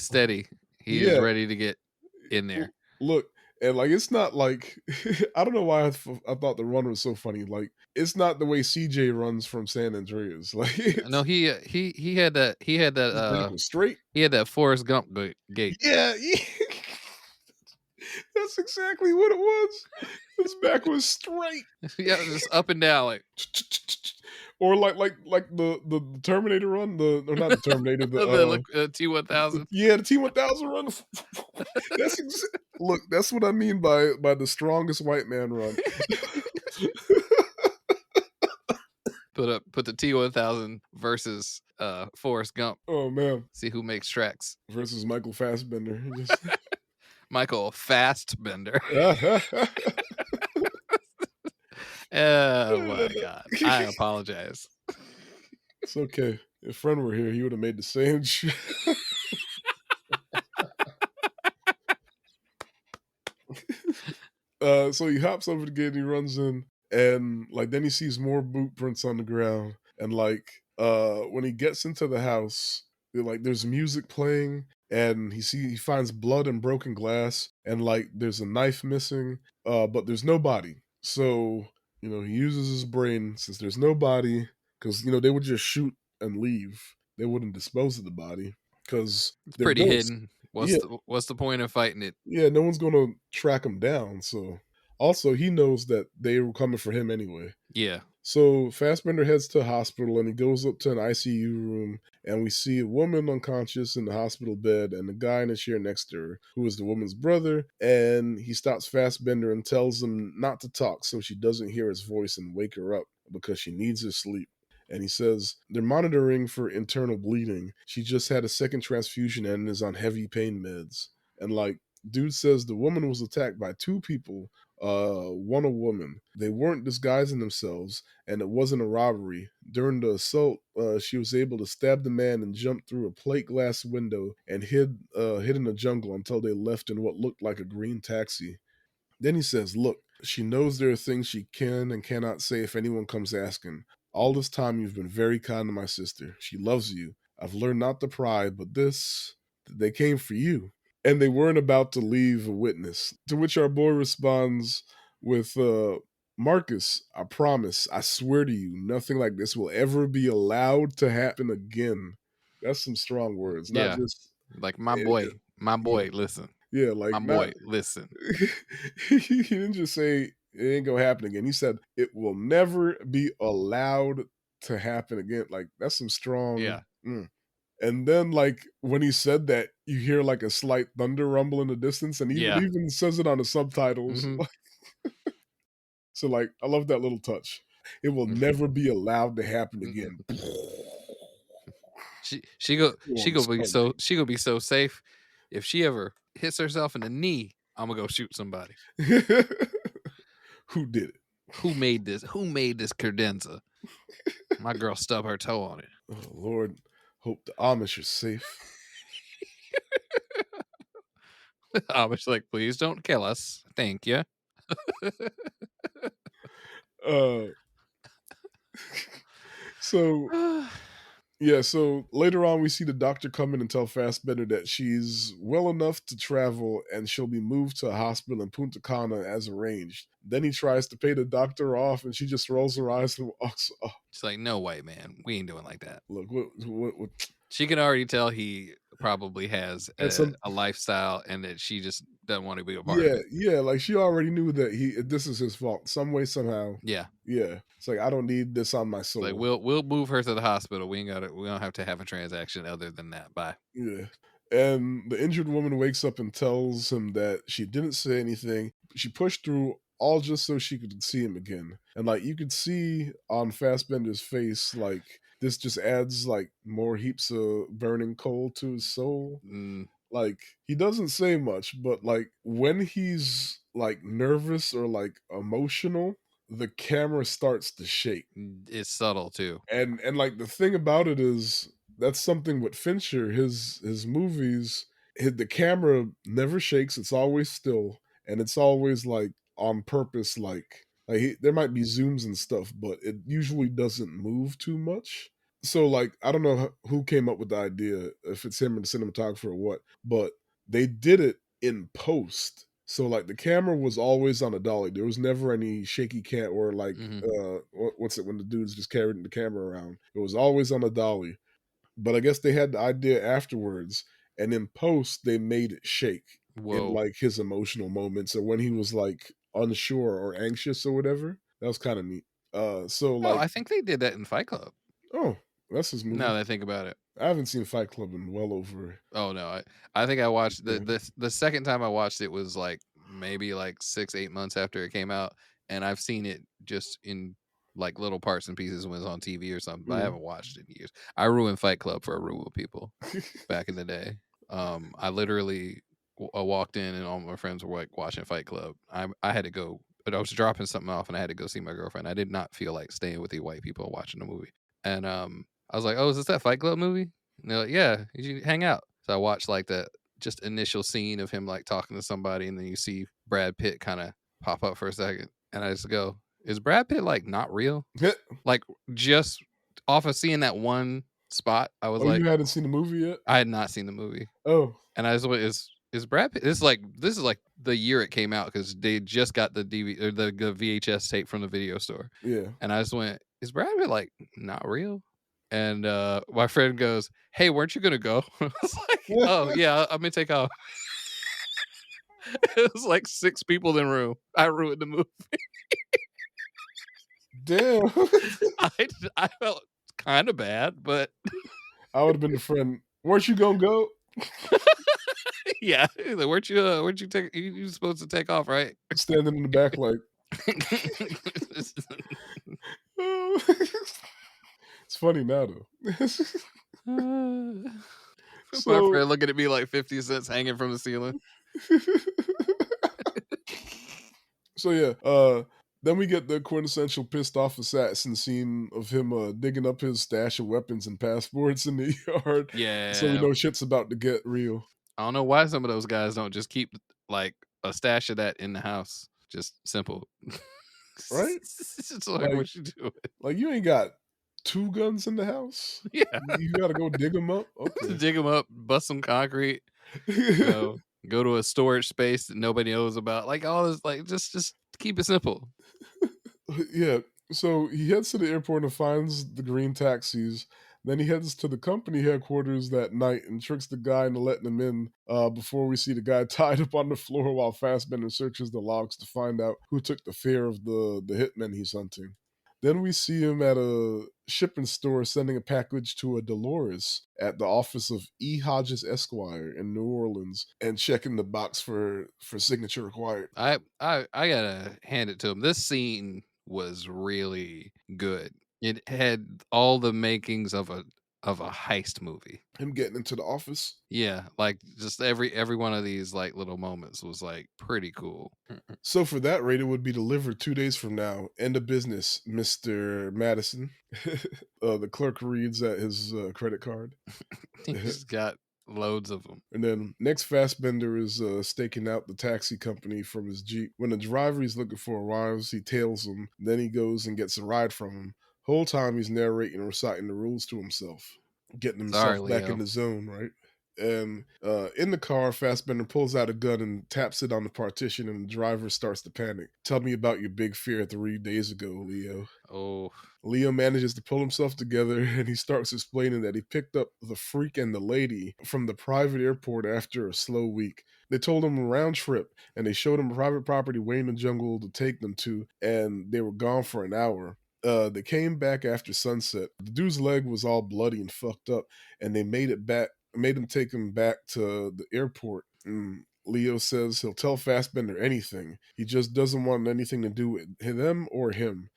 steady. He is Yeah, ready to get in there. look, and like it's not like I don't know why I thought the run was so funny. Like it's not the way CJ runs from San Andreas. Like No, it's he had that his back was straight. he had that Forrest Gump gait. Yeah, yeah. That's exactly what it was. His back was straight. Yeah, just up and down like Or like the Terminator run, the or not the Terminator, the T1000. yeah, the T1000 run. Look, that's what I mean by the strongest white man run. Put the T1000 versus Forrest Gump. Oh man, See who makes tracks. versus Michael Fassbender. Just Michael Fastbender. Oh my god. I apologize. It's okay. If friend were here, he would have made the same. So he hops over the gate and he runs in, and like then he sees more boot prints on the ground, and like when he gets into the house, like there's music playing, and he finds blood and broken glass, and like there's a knife missing, but there's no body. So he uses his brain since there's no body, because they would just shoot and leave. They wouldn't dispose of the body because It's they're pretty ghosts. hidden. Yeah, What's the point of fighting it? yeah, no one's gonna track him down. So, also, he knows that they were coming for him anyway. Yeah. So Fassbender heads to a hospital and he goes up to an ICU room, and we see a woman unconscious in the hospital bed and a guy in a chair next to her who is the woman's brother. And he stops Fassbender and tells him not to talk so she doesn't hear his voice and wake her up because she needs his sleep. And he says they're monitoring for internal bleeding. She just had a second transfusion and is on heavy pain meds. And like, dude says the woman was attacked by two people, one a woman. They weren't disguising themselves, and it wasn't a robbery. During the assault, she was able to stab the man and jump through a plate glass window and hid in the jungle until they left in what looked like a green taxi. Then he says, "Look, she knows there are things she can and cannot say if anyone comes asking. All this time you've been very kind to my sister. She loves you. I've learned not to pry, but they came for you." And they weren't about to leave a witness. To which our boy responds with, "Marcus, I promise, I swear to you, nothing like this will ever be allowed to happen again." That's some strong words, not Yeah. just, Like eh, my yeah, boy, listen. yeah, My like not boy, listen. he didn't just say it ain't gonna happen again. He said it will never be allowed to happen again. Like that's some strong. Yeah. And then like when he said that, you hear like a slight thunder rumble in the distance, and Yeah. even says it on the subtitles. Mhm. So like I love that little touch. It will never be allowed to happen Mm-mm. again. She On the Sunday. she gonna be so safe. If she ever hits herself in the knee, I'm gonna go shoot somebody. Who did it? Who made this? Who made this credenza? My girl stubbed her toe on it. Oh Lord, hope the Amish are safe. I was like, please don't kill us. Thank you. Uh, so yeah, so later on, we see the doctor come in and tell Fassbender that she's well enough to travel and she'll be moved to a hospital in Punta Cana as arranged. Then he tries to pay the doctor off, and she just rolls her eyes and walks off. She's like, no way, man. We ain't doing like that. Look, what She can already tell he probably has and some, a lifestyle and that she just doesn't want to be a part of yeah, it. yeah, like she already knew that this is his fault, some way, somehow. Yeah. Yeah, it's like I don't need this on my Like soul. we'll move her to the hospital. We don't have to have a transaction other than that. Bye. Yeah. And the injured woman wakes up and tells him that she didn't say anything. She pushed through all just so she could see him again. And like you could see on Fassbender's face, like this just adds like more heaps of burning coal to his soul. Mm, Like, he doesn't say much, but, like, when he's, like, nervous or, like, emotional, the camera starts to shake. it's subtle too. Like, the thing about it is that's something with Fincher, his movies, the camera never shakes, it's always still, and it's always, like, on purpose, there might be zooms and stuff, but it usually doesn't move too much. So, like, I don't know who came up with the idea, if it's him or the cinematographer or what, but they did it in post. So, like, the camera was always on a dolly. There was never any shaky cam or like, Hmm. what's it when the dude's just carrying the camera around? It was always on a dolly. But I guess they had the idea afterwards, and in post they made it shake in Whoa. like his emotional moments or when he was like unsure or anxious or whatever. That was kind of neat. So Oh, like, I think they did that in Fight Club. oh, that's his Now movie. that I think about it. I haven't seen Fight Club in well over Oh no, I think I watched yeah. the second time I watched it was like maybe like 6, 8 months after it came out, and I've seen it just in like little parts and pieces when it's on TV or something, but I Mhm. haven't watched it in years. I ruined Fight Club for a room of people back in the day. I literally walked in and all my friends were like watching Fight Club. I had to go, but I was dropping something off and I had to go see my girlfriend. I did not feel like staying with the white people and watching a movie, and I was like, "Oh, is this that Fight Club movie?" And they're like, "Yeah, you should hang out." So I watched like the just initial scene of him like talking to somebody, and then you see Brad Pitt kind of pop up for a second, and I just go, "Is Brad Pitt like not real?" Like just off of seeing that one spot, I was Oh, you like, hadn't seen the movie yet? I had not seen the movie, Oh, and I just went, is Brad Pitt? This is like the year it came out because they just got the DVD or the VHS tape from the video store, yeah. and I just went, is Brad Pitt like not real? And my friend goes, "Hey, weren't you gonna go?" I was like, "Oh yeah, I'm gonna take off." It was like 6 people in the room. I ruined the movie. Damn. I I felt kind of bad, but I would have been the friend. Weren't you gonna go? yeah, like, weren't you take you supposed to take off, right? Standing in the back like, oh. It's funny now though. Uh, my So friend looking at me like 50 cents hanging from the ceiling. so yeah, then we get the quintessential pissed off assassin scene of him digging up his stash of weapons and passports in the yard. So we Yeah. know shit's about to get real. I don't know why some of those guys don't just keep like a stash of that in the house. Just simple. Right? It's like Like what you do. you ain't got 2 guns in the house? Yeah. You gotta go dig them up? Okay. Dig them up, bust some concrete, you know, go to a storage space that nobody knows about. Like all this, like just keep it simple. Yeah. So he heads to the airport and finds the green taxis. Then he heads to the company headquarters that night and tricks the guy into letting him in before we see the guy tied up on the floor while Fassbender searches the logs to find out who took the fare of the hitmen he's hunting. Then we see him at a shipping store sending a package to a Dolores at the office of E. Hodges Esquire in New Orleans and checking the box for signature required. I gotta hand it to him. This scene was really good. It had all the makings of a heist movie. Him getting into the office. Yeah, like just every one of these like little moments was like pretty cool. So for that rate, it would be delivered 2 days from now. End of business, Mr. Madison. The clerk reads at his credit card. He And just got loads of them. then next Fastbender is staking out the taxi company from his Jeep. When the driver he's looking for arrives, he tails him. Then he goes and gets a ride from him. Whole time he's narrating and reciting the rules to himself, getting Sorry, himself back in Leo. the zone, right? And in the car, Fassbender pulls out a gun and taps it on the partition, and the driver starts to panic. Tell me about your big fear 3 days ago, Leo. Oh, Leo manages to pull himself together and he starts explaining that he picked up the freak and the lady from the private airport after a slow week. They told him a round trip and they showed him a private property way in the jungle to take them to, and they were gone for an hour. They came back after sunset. The dude's leg was all bloody and fucked up, and they made him take him back to the airport. Leo says he'll tell Fassbender anything. He just doesn't want anything to do with them or him.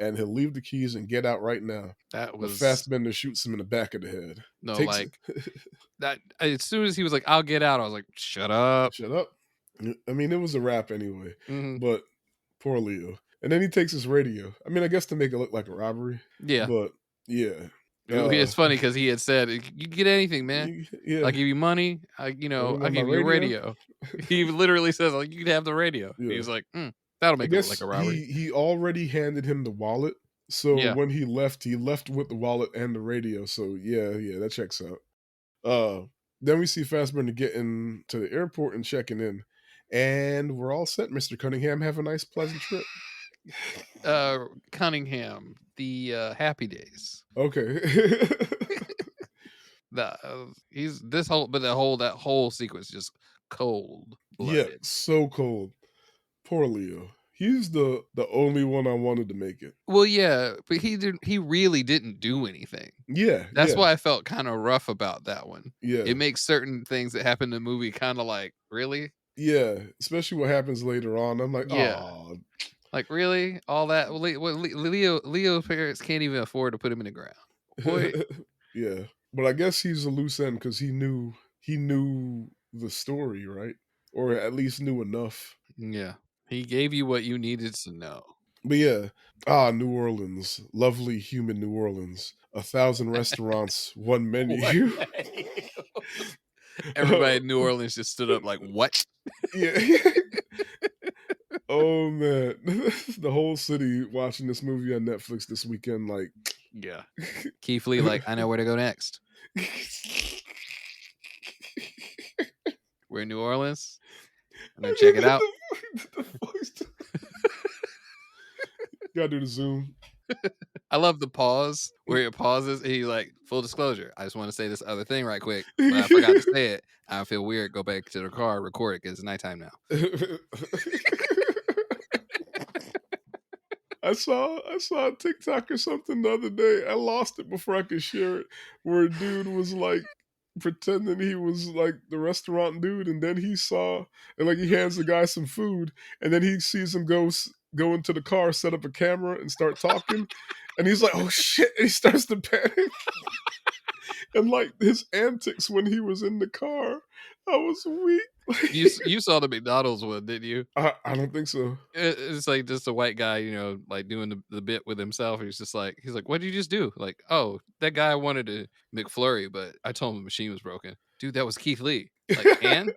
and he'll leave the keys and get out right now. That But was Fassbender shoots him in the back of the head. no, Takes it. like, that as soon as he was like, "I'll get out," I was like, "Shut up." Shut up. I mean, it was a wrap anyway, Mhm. but poor Leo. And then he takes his radio. I mean, I guess to make it look like a robbery, Yeah. but yeah. It's funny because he had said, "You can get anything, man. I'll Yeah. give you money. I I'll want my give you a radio. radio." He literally says, like, "You can have the radio." He Yeah. was like, that'll I make it look like guess a robbery." he already handed him the wallet. So Yeah. when he left with the wallet and the radio. So yeah, that checks out. Then we see Fassbender getting to the airport and checking in. And we're all set, Mr. Cunningham. Have a nice, pleasant trip. Cunningham, the, Happy Days. Okay. He's that whole sequence just cold Yeah, blooded. so cold. Poor Leo. He's the only one I wanted to make it. Well, yeah, but he really didn't do anything. Yeah, That's yeah, why I felt kinda rough about that one. It yeah, makes certain things that happen in the movie kinda like, "Really? yeah. Especially what happens later on. I'm like, Yeah. oh, Like, really? All that? Well, Leo's parents can't even afford to put him in the ground. Boy." yeah. But I guess he's a loose end because he knew the story, right? Or at least knew enough. Yeah. He gave you what you needed to know. But yeah, New Orleans, lovely, humid New Orleans. 1,000 restaurants, one What menu. menu? Everybody in New Orleans just stood up like, "What?" Yeah. Oh man, the whole city watching this movie on Netflix this weekend. Like, Yeah. Keith Lee, like, "I know where to go next. We're in New Orleans. I'm gonna and check then it out." the voice. Gotta do the zoom. I love the pause where it pauses and he's like, "Full disclosure, I just want to say this other thing right quick, but I forgot to say it. I feel weird. Go back to the car, record it because it's nighttime now." I saw a TikTok or something the other day. I lost it before I could share it. Where a dude was like pretending he was like the restaurant dude, and then he saw and like he hands the guy some food, and then he sees him go into the car, set up a camera, and start talking, and he's like, "Oh shit!" And he starts to panic, and like his antics when he was in the car, I was weak. You saw the McDonald's one, didn't you? I don't think so. It's like just a white guy, like doing the bit with himself. He's like, "What did you just do?" Like, "Oh, that guy wanted a McFlurry, but I told him the machine was broken." Dude, that was Keith Lee. Like, and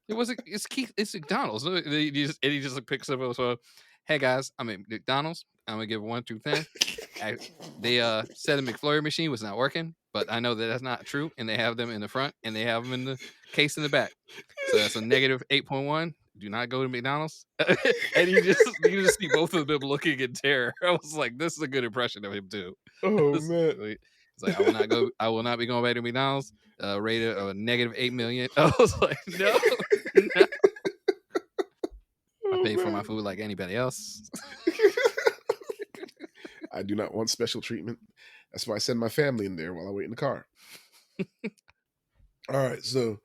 it wasn't. It's Keith. It's McDonald's. And he just like picks up his phone. "Hey guys, I'm at McDonald's. I'm gonna give 1 through 10. They said the McFlurry machine was not working, but I know that that's not true. And they have them in the front, and they have them in the case in the back. So that's a negative 8.1. Do not go to McDonald's." And you just see both of them looking in terror. I was like, "This is a good impression of him too." Oh This- man. It's like, I will not be going back to McDonald's. Rated a negative 8 million. I was like, no, no. I Oh pay for my man. food like anybody else. I do not want special treatment. That's why I send my family in there while I wait in the car. All right, so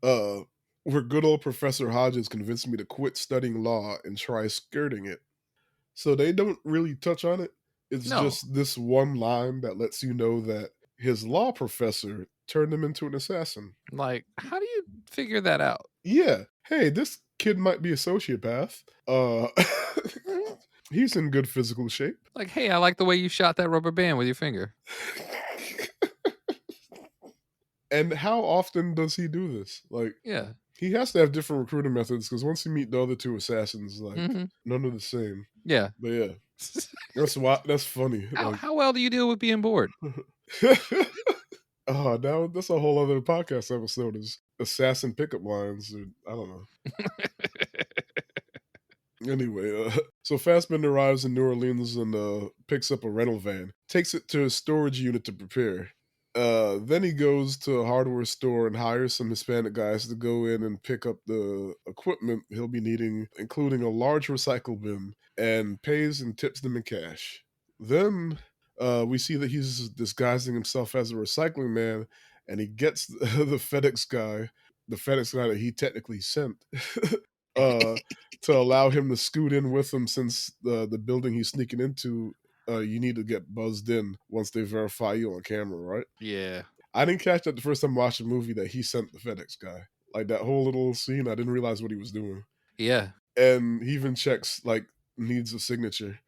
uh where good old Professor Hodges convinced me to quit studying law and try skirting it. So they don't really touch on it. It's No, just this one line that lets you know that his law professor turned him into an assassin. like, how do you figure that out? Yeah. Hey, this kid might be a sociopath. He's in good physical shape. Like, hey, I like the way you shot that rubber band with your finger. And how often does he do this? Like, Yeah. he has to have different recruiting methods because once you meet the other two assassins, like Hmm. none of the same. Yeah. But yeah, that's why that's funny. how Like, how well do you deal with being bored? oh, now that's a whole other podcast episode is assassin pickup lines. Or, I don't know. Anyway, so Fassbender arrives in New Orleans and picks up a rental van, takes it to a storage unit to prepare. Then he goes to a hardware store and hires some Hispanic guys to go in and pick up the equipment he'll be needing, including a large recycle bin, and pays and tips them in cash. Then we see that he's disguising himself as a recycling man, and he gets the FedEx guy that he technically sent, uh, to allow him to scoot in with him since the building he's sneaking into. you need to get buzzed in once they verify you on camera, right? Yeah. I didn't catch that the first time I watched the movie that he sent the FedEx guy. Like that whole little scene, I didn't realize what he was doing. Yeah. And he even checks like needs a signature.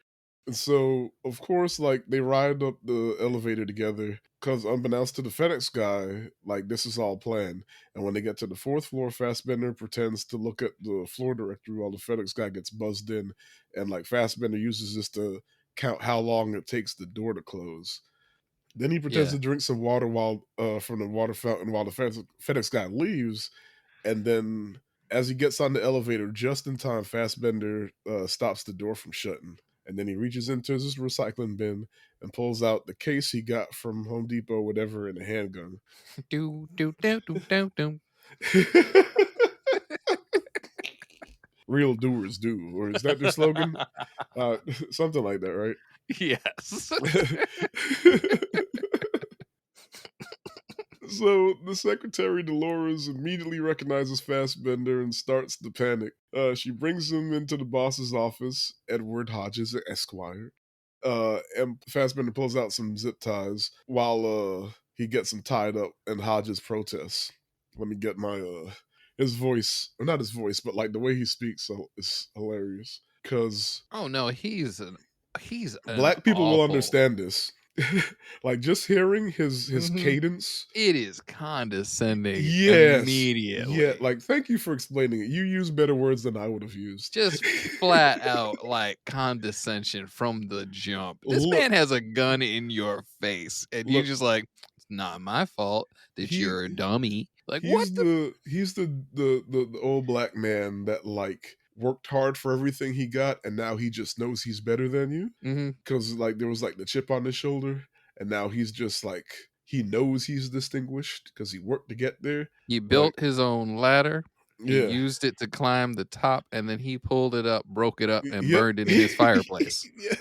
And so, of course, like they ride up the elevator together because, unbeknownst to the FedEx guy, like this is all planned. And when they get to the fourth floor, Fassbender pretends to look at the floor directory while the FedEx guy gets buzzed in. And like Fassbender uses this to count how long it takes the door to close. Then he pretends Yeah. to drink some water while from the water fountain while the FedEx guy leaves, and then as he gets on the elevator just in time, Fassbender stops the door from shutting. And then he reaches into his recycling bin and pulls out the case he got from Home Depot, whatever, and a handgun. Do do do do do do. Real doers do, or is that their slogan? Uh, Something like that, right? Yes. So the secretary Dolores immediately recognizes Fassbender and starts to panic. She brings him into the boss's office, Edward Hodges, Esquire. And Fassbender pulls out some zip ties while he gets him tied up, and Hodges protests. Let me get my his voice, or not his voice, but like the way he speaks, so is hilarious. Because Oh no, he's an black people will awful. understand this. Like just hearing his Mhm. cadence. It is condescending Yes. Yeah, immediately. like, thank you for explaining it. You use better words than I would have used. Just flat out like condescension from the jump. This Look, man has a gun in your face, and you look, just like, it's not my fault that he you're a dummy. Like, what the? he's the old black man that, like, worked hard for everything he got, and now he just knows he's better than you. Mhm. Because like, there was, like, the chip on his shoulder, and now he's just, like he knows he's distinguished because he worked to get there. He Like, built his own ladder. He yeah. used it to climb the top, and then he pulled it up, broke it up, and Yep. burned it in his fireplace. Yeah.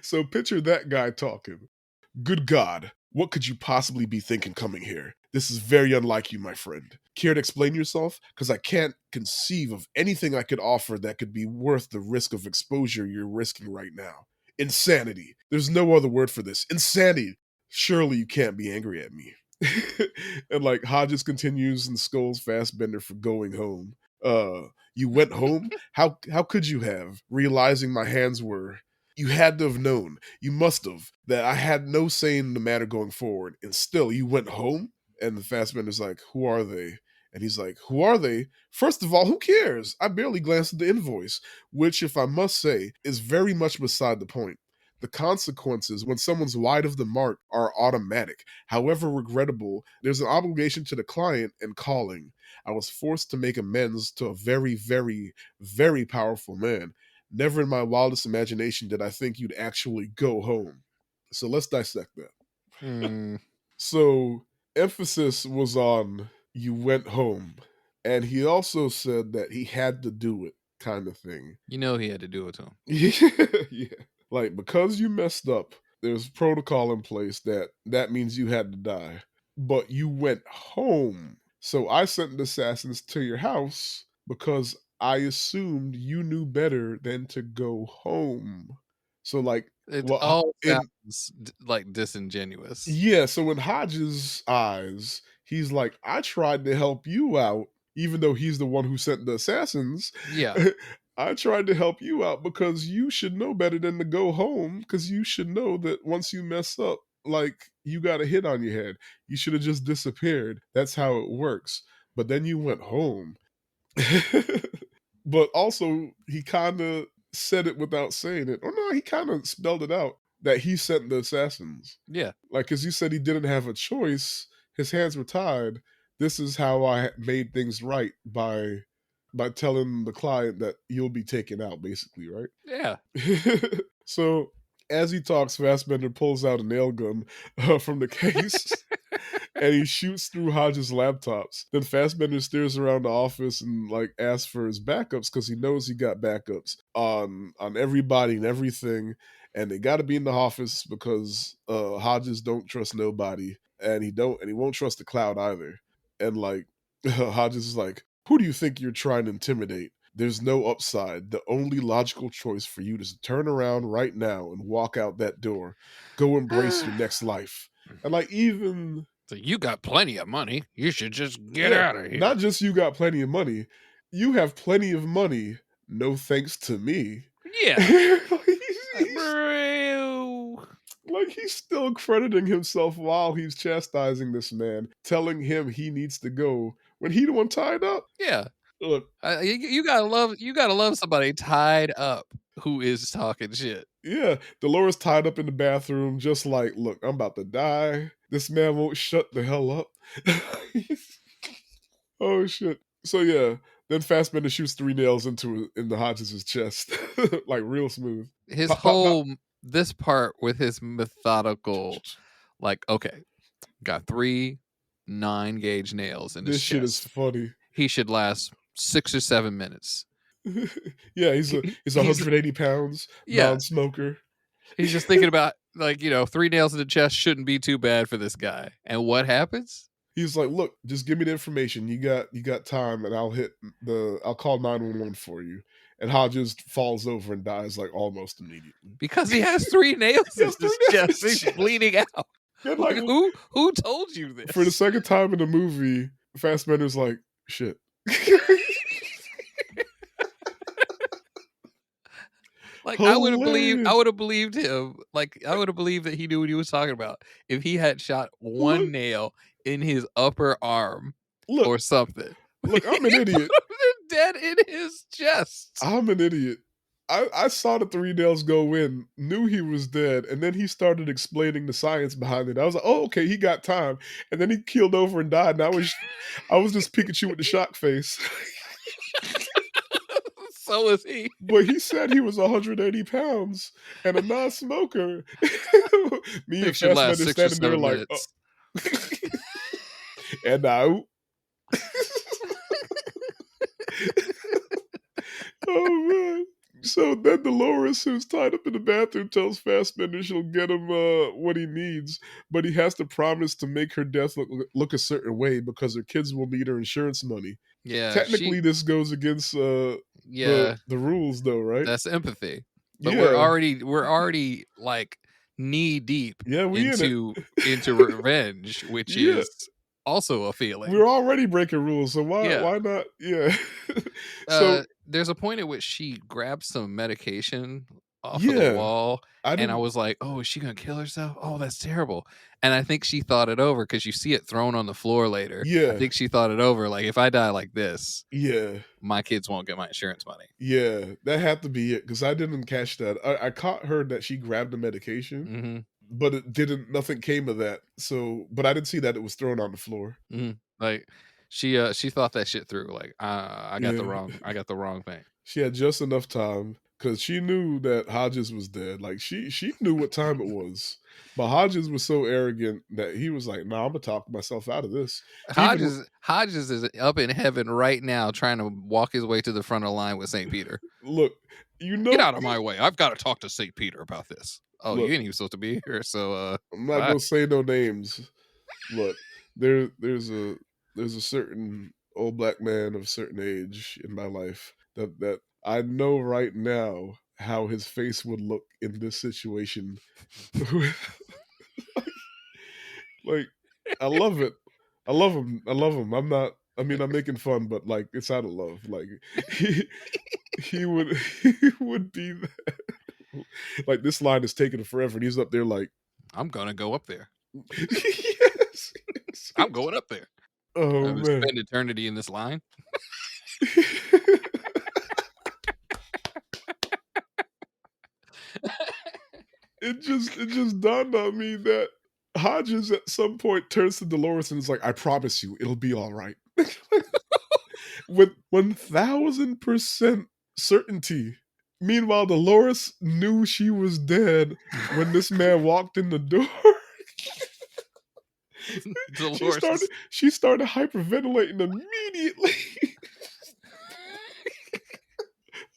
So picture that guy talking. Good God, what could you possibly be thinking coming here? This is very unlike you, my friend. Care to explain yourself? Because I can't conceive of anything I could offer that could be worth the risk of exposure you're risking right now. Insanity. There's no other word for this. Insanity. Surely you can't be angry at me. And like Hodges continues and scolds Fassbender for going home. You went home? How could you have? Realizing my hands were. You had to have known. You must have that I had no say in the matter going forward. And still, you went home. And the Fassbender's like, "Who are they?" And he's like, "Who are they? First of all, who cares? I barely glanced at the invoice, which, if I must say, is very much beside the point. The consequences when someone's wide of the mark are automatic. However regrettable, there's an obligation to the client and calling. I was forced to make amends to a very, very, very powerful man. Never in my wildest imagination did I think you'd actually go home." So let's dissect that. Hmm. So emphasis was on you went home. And he also said that he had to do it, kind of thing. You know he had to do it to him. Yeah. Like, because you messed up, there's protocol in place that means you had to die. But you went home. So I sent the assassins to your house because I assumed you knew better than to go home. So like, It well, all in sounds like disingenuous. yeah, so in Hodges' eyes, he's like, I tried to help you out, even though he's the one who sent the assassins. Yeah. I tried to help you out because you should know better than to go home, because you should know that once you mess up, like, you got a hit on your head. You should have just disappeared. That's how it works. But then you went home. But also, he kind of said it without saying it. Or no, he kind of spelled it out that he sent the assassins. Yeah. Like, as you said, he didn't have a choice. His hands were tied. This is how I made things right by telling the client that you'll be taken out, basically, right? Yeah. So as he talks, Fassbender pulls out a nail gun from the case and he shoots through Hodges' laptops. Then Fassbender steers around the office and like asks for his backups because he knows he got backups on everybody and everything, and they got to be in the office because Hodges don't trust nobody, and he won't trust the cloud either. And like Hodges is like, "Who do you think you're trying to intimidate? There's no upside. The only logical choice for you is to turn around right now and walk out that door. Go embrace your next life." And like even So you got plenty of money. You should just get yeah, out of not here. just you got plenty of money, you have plenty of money, no thanks to me. Yeah. He's Bro. like he's still crediting himself while he's chastising this man, telling him he needs to go when he the one tied up. Yeah. Look, You gotta love somebody tied up who is talking shit. yeah, Dolores tied up in the bathroom, just like, look, I'm about to die. This man won't shut the hell up. Oh shit. So yeah, then Fassbender shoots 3 nails in the Hodges' chest, like real smooth. His Pop, pop, pop. whole this part with his methodical, like, okay, got 3 9-gauge nails in his This shit is chest. funny. He should last 6 or 7 minutes. Yeah, he's He's 180 pounds, yeah. non-smoker. He's just thinking about, like, 3 nails in the chest shouldn't be too bad for this guy. And what happens? He's like, look, just give me the information. You got time, and I'll call 911 for you. And Hodges falls over and dies like almost immediately. Because he has 3 nails He in has his 3 nails in chest. his He's chest. bleeding out. And like Like, who told you for the this? second time in the movie, Fassbender's like, shit. Like, I Hilarious. would have believed him. Like, I would have believed that he knew what he was talking about if he had shot Look, one nail in his upper arm look, or something. look, He I'm an would idiot. have been dead in his chest. I'm an idiot. I saw the 3 nails go in, knew he was dead, and then he started explaining the science behind it. I was like, "Oh, okay, he got time." And then he keeled over and died. And I was just Pikachu with the shock face. So is he. But he said he was 180 pounds and a non-smoker. Me It and should last Fassbender 6 or standing there 7 like, oh. minutes. And now, oh man. So then Dolores, who's tied up in the bathroom, tells Fassbender she'll get him what he needs, but he has to promise to make her death look a certain way because her kids will need her insurance money. Yeah, Technically, this goes against the yeah, rules, though, right? that's empathy. But Yeah, we're already like knee deep yeah, we in it. into revenge, which Yeah, is also a feeling. we're already breaking rules, so why Yeah. why not? Yeah. So There's a point at which she grabs some medication off of the yeah, wall, I and I didn't. was like, "Oh, is she gonna kill herself? Oh, that's terrible." And I think she thought it over because you see it thrown on the floor later. I Yeah, think she thought it over. Like, if I die like this, yeah. my kids won't get my insurance money. Yeah, that had to be it because I didn't catch that. I caught her that she grabbed the medication, Hmm. but it didn't. Nothing came of that. So, but I didn't see that it was thrown on the floor. Hmm. Like, she thought that shit through. Like, Yeah, I got the wrong thing. she had just enough time because she knew that Hodges was dead. Like she knew what time it was, but Hodges was so arrogant that he was like, "Nah, I'm gonna talk myself out of this." He even Hodges is up in heaven right now, trying to walk his way to the front of the line with Saint Peter. look, Get out of my way! I've got to talk to Saint Peter about this. Oh, you look. ain't even supposed to be here, so I'm not bye. gonna say no names. Look, there's a certain old black man of a certain age in my life that I know right now how his face would look in this situation. Like, I love it. I love him. I love him. I'm not. I mean, I'm making fun, but like, it's out of love. Like, he he would he would be that. Like this line is taking forever, and he's up there like, I'm gonna go up there. yes, yes. I'm going up there. Oh I'm gonna man. spend eternity in this line. It just dawned on me that Hodges at some point turns to Dolores and is like, "I promise you, it'll be all right," with 1,000% certainty. Meanwhile, Dolores knew she was dead when this man walked in the door. she Dolores started is she started hyperventilating immediately.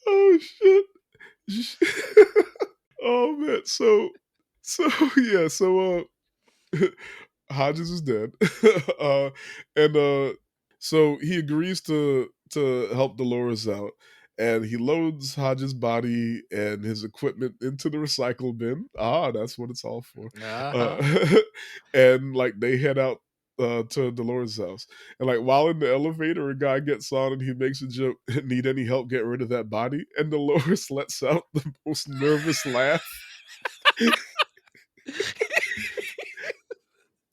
Oh shit. Oh man. So yeah, Hodges is dead. uh and so he agrees to help Dolores out. and he loads Hodge's body and his equipment into the recycle bin. Ah, that's what it's all for. Uh-huh. Uh, and like they head out to Dolores' house. And like while in the elevator, a guy gets on and he makes a joke, need any help getting rid of that body? And Dolores lets out the most nervous laugh.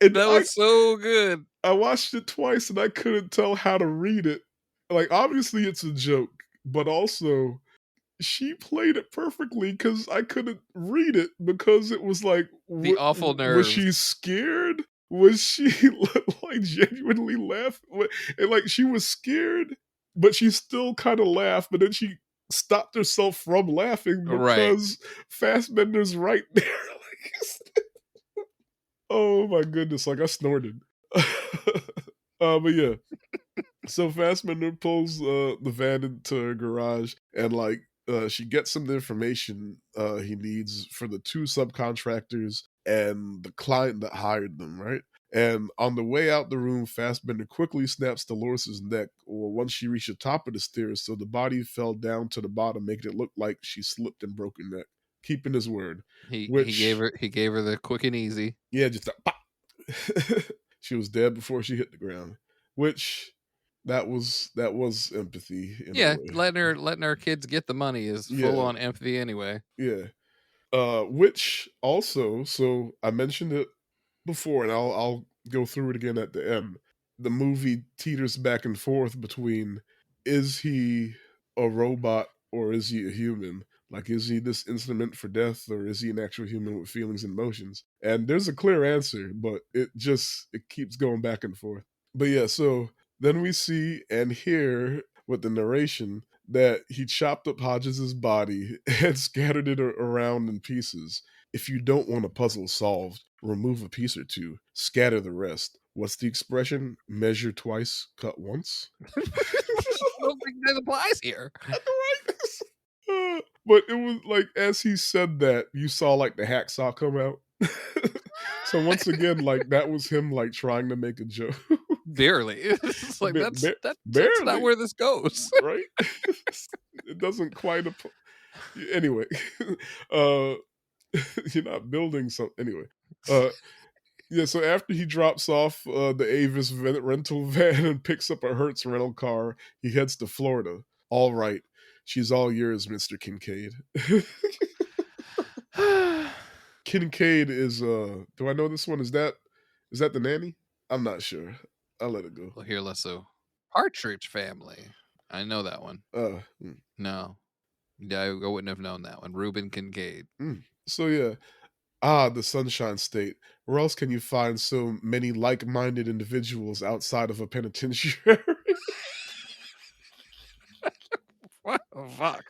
And That was so good. I watched it twice and I couldn't tell how to read it. Like obviously it's a joke, but also she played it perfectly because I couldn't read it because it was like, The awful was nerves. she scared? Was she like genuinely laughing? And like she was scared, but she still kind of laughed. But then she stopped herself from laughing Right. because Fassbender's right there. Like, oh my goodness! Like I snorted. But yeah, so Fassbender pulls the van into her garage and like she gets some information he needs for the two subcontractors and the client that hired them, right? And on the way out the room, Fassbender quickly snaps Dolores's neck, or once she reached the top of the stairs, so the body fell down to the bottom, making it look like she slipped and broke her neck. Keeping his word. He gave Which, her the quick and easy. yeah, just a pop. She was dead before she hit the ground. Which that was empathy in a Yeah, way. letting our kids get the money is full Yeah, on empathy anyway. yeah. Which also, so I mentioned it before, and I'll go through it again at the end. The movie teeters back and forth between is he a robot or is he a human? Like, is he this instrument for death or is he an actual human with feelings and emotions? And there's a clear answer, but it keeps going back and forth. But yeah, so then we see and hear with the narration that he chopped up Hodges's body and scattered it around in pieces. If you don't want a puzzle solved, remove a piece or two, scatter the rest. What's the expression? Measure twice, cut once? I don't think that applies here. But it was like as he said that, you saw like the hacksaw come out. So once again, like that was him like trying to make a joke. Barely. It's like that's not Barely, where this goes. right? It doesn't quite anyway. uh you're not building something anyway. Uh yeah, so after he drops off the Avis rental van and picks up a Hertz rental car, he heads to Florida. All right, she's all yours, Mr. Kincaid. Kincaid is do I know this one? Is that the nanny? I'm not sure. I'll let it go. Well, here, let's so Partridge Family. I know that one. Uh mm, No, I wouldn't have known that one. Reuben Kincaid. so yeah. Ah, the Sunshine State. Where else can you find so many like-minded individuals outside of a penitentiary? What the fuck?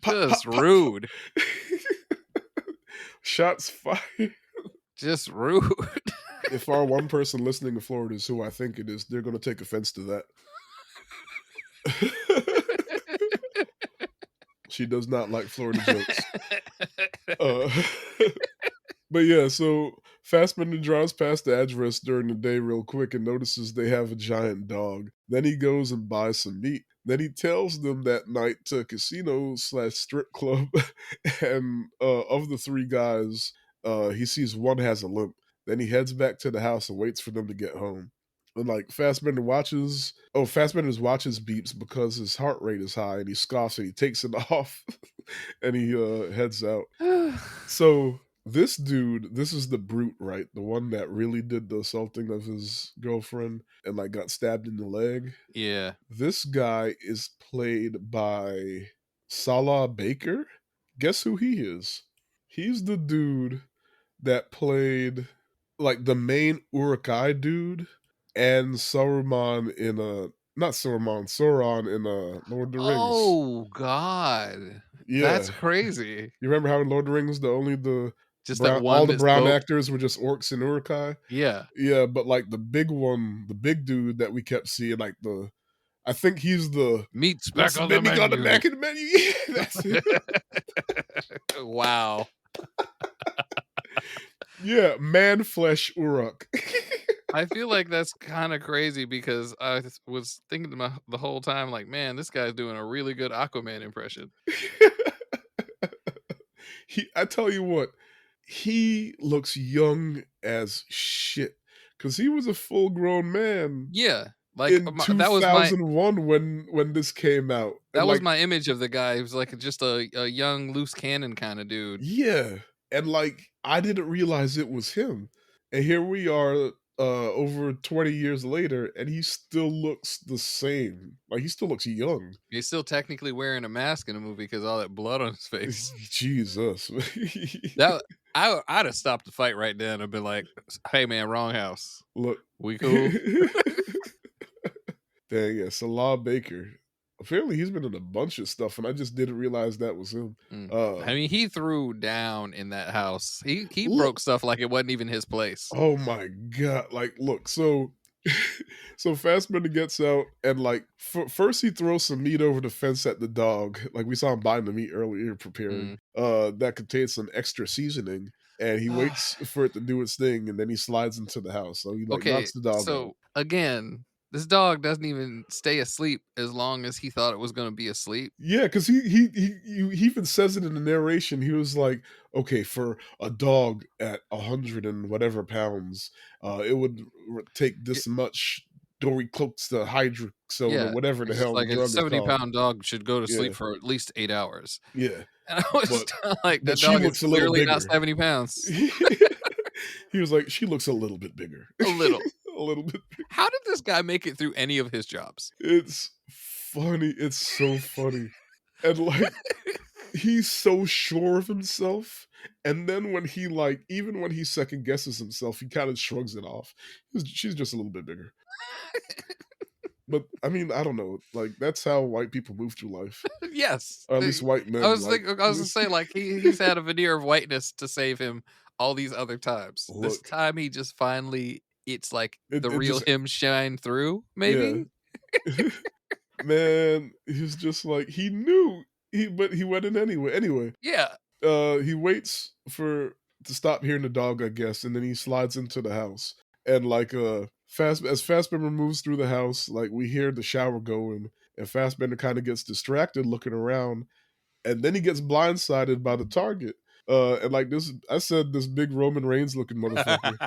Pop, pop, Just pop, pop. rude. Shots fired. Just rude. If our one person listening to Florida is who I think it is, they're going to take offense to that. She does not like Florida jokes. Uh, but yeah, so Fassbender drives past the address during the day real quick and notices they have a giant dog. Then he goes and buys some meat. Then he tells them that night to a casino slash strip club. And of the three guys, he sees one has a limp. Then he heads back to the house and waits for them to get home. And like Fassbender's watches beeps because his heart rate is high and he scoffs and he takes it off and he heads out. So this is the brute, right? The one that really did the assaulting of his girlfriend and like got stabbed in the leg. Yeah. This guy is played by Salah Baker. Guess who he is? He's the dude that played like the main Urukai dude and Saruman in not Saruman, Sauron in Lord of the Rings. Oh God. That's Yeah. crazy. You remember how in Lord of the Rings the Just that all one the that brown spoke. actors were just orcs and Urukai? Yeah. Yeah, but like the big one, the big dude that we kept seeing, like I think he's the Meat's what's back the on the baby got the menu. back in the menu? Yeah, that's it. Wow. Yeah, man flesh Uruk. I feel like that's kinda crazy because was thinking to the whole time, like, "Man, this guy's doing a really good Aquaman impression." I tell you what, he looks young as shit because he was a full grown man Yeah, like, in my that was my 2001 when this came out, and, that was like, my image of the guy. He was, like, just a young, loose cannon kinda dude. yeah, and, like, I didn't realize it was him, and here we are, over 20 years later, and he still looks the same, like, he still looks young. He's still technically wearing a mask in the movie because all that blood on his face. Jesus. That I'd have stopped the fight right then and been like, "Hey, man, wrong house. Look. We cool?" Dang, yeah, Salah Baker. Apparently, he's been in a bunch of stuff, and I just didn't realize that was him. Mm. Uh, I mean, he threw down in that house. He look, broke stuff like it wasn't even his place. oh my god! Like, look, so, so Fassbender gets out, and like, first he throws some meat over the fence at the dog. Like we saw him buying the meat earlier, preparing. Mm. That contains some extra seasoning, and he waits for it to do its thing, and then he slides into the house. So he like Okay, knocks the dog out. so again, this dog doesn't even stay asleep as long as he thought it was gonna be asleep. Yeah, because he even says it in the narration. He was like, "Okay, for a dog at 100 and whatever pounds, it would take Y this much Doricloxahydroxone or Yeah, whatever the it's just hell the like a drug is called." 70-pound dog should go to sleep Yeah, for at least 8 hours. yeah, And I was but kinda like, but "That she dog is looks a little clearly not bigger. 70 pounds." He was like, "She looks a little bit bigger, A little. a little bit bigger." How did this guy make it through any of his jobs? It's funny. It's so funny, and like he's so sure of himself, and then when he, like even when he second guesses himself, he kinda shrugs it off. She's just a little bit bigger. But, I mean, I don't know, like, that's how white people move through life, Yes. or at least white I men, was like, thinking I was gonna say, like, he's had a veneer of whiteness to save him all these other times. This look, time he just finally it's like the it real just him shine through, yeah. maybe? Man, he was just like he knew, but he went in anyway. Anyway, Yeah. he waits for to stop hearing the dog, I guess, and then he slides into the house. And like Fastbender moves through the house, like we hear the shower going, and Fastbender kind of gets distracted looking around, and then he gets blindsided by the target. And like this, I said this big Roman Reigns looking motherfucker.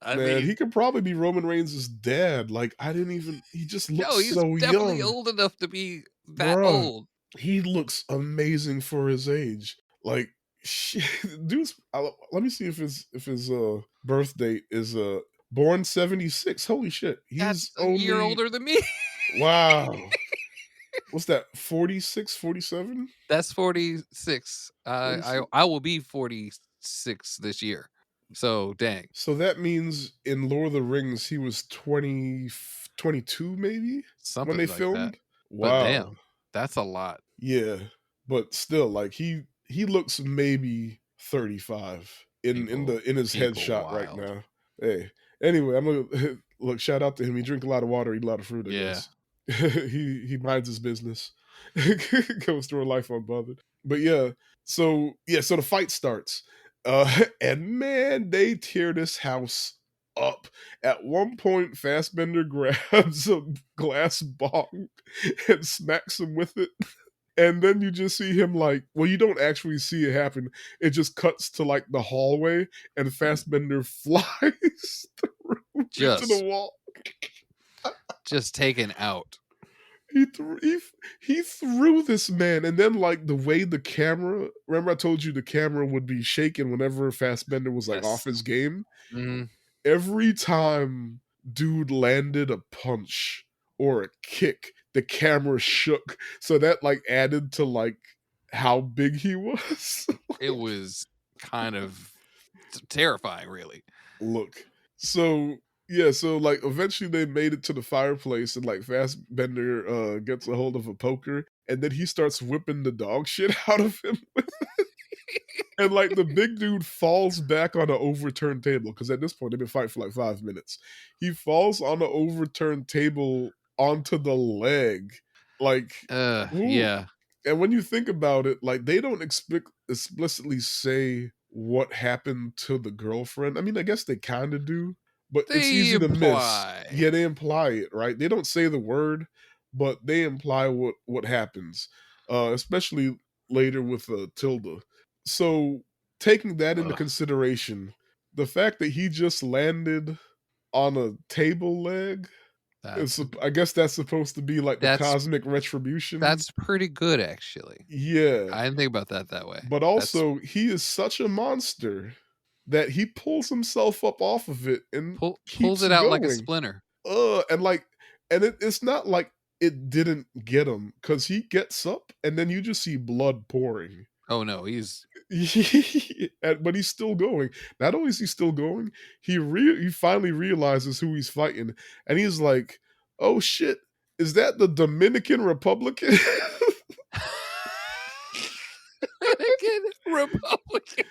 I Man, mean, he could probably be Roman Reigns' dad. Like I didn't even. He just looks no, he's so definitely young, old enough to be that bruh. old. He looks amazing for his age. Like, shit, dude's. Let me see if his birth date is born 76. Holy shit, he's That's a year only older than me. wow. What's that? 46, 47, That's 46. 46. I will be 46 this year. So, dang, So that means in Lord of the Rings he was 22 maybe when they something like that. filmed. But Wow. damn, that's a lot. Yeah, but still, like he looks maybe 35 in his People headshot right wild. now. Hey, anyway, I'm gonna look. Shout out to him. He drink a lot of water, eat a lot of fruit. I Yeah. guess he minds his business, goes through a life unbothered. But so the fight starts, and man, they tear this house up. At one point, Fassbender grabs a glass bong and smacks him with it. And then you just see him like, well, you don't actually see it happen. It just cuts to like the hallway, and Fassbender flies through into the Just wall. just taken out. He threw he threw this man, and then like the way the camera. Remember, I told you the camera would be shaking whenever Fassbender was like off Yes. his game. Mhm. Every time dude landed a punch or a kick, the camera shook. So that like added to like how big he was. It was kind of terrifying, really. Look. So yeah, so like eventually they made it to the fireplace and like Fastbender gets a hold of a poker and then he starts whipping the dog shit out of him. And like the big dude falls back on an overturned table because at this point they've been fighting for like 5 minutes. He falls on the overturned table onto the leg. Like, ooh. Yeah. And when you think about it, like they don't explicitly say what happened to the girlfriend. I mean, I guess they kind of do, but it's They easy to miss. imply. Yeah, they imply it, right? They don't say the word, but they imply what happens, especially later with Tilda. So taking that into Ugh, consideration, the fact that he just landed on a table leg that's I guess that's supposed to be like the that's cosmic retribution. that's pretty good, actually. Yeah, I didn't think about that way. but That's also he is such a monster that he pulls himself up off of it and pulls keeps it out like a going. splinter. And like, and it's not like it didn't get him because he gets up and then you just see blood pouring. Oh no, he's But he's still going. Not only is he still going, he finally realizes who he's fighting, and he's like, "Oh shit, is that the Dominican Republican?" Dominican Republican.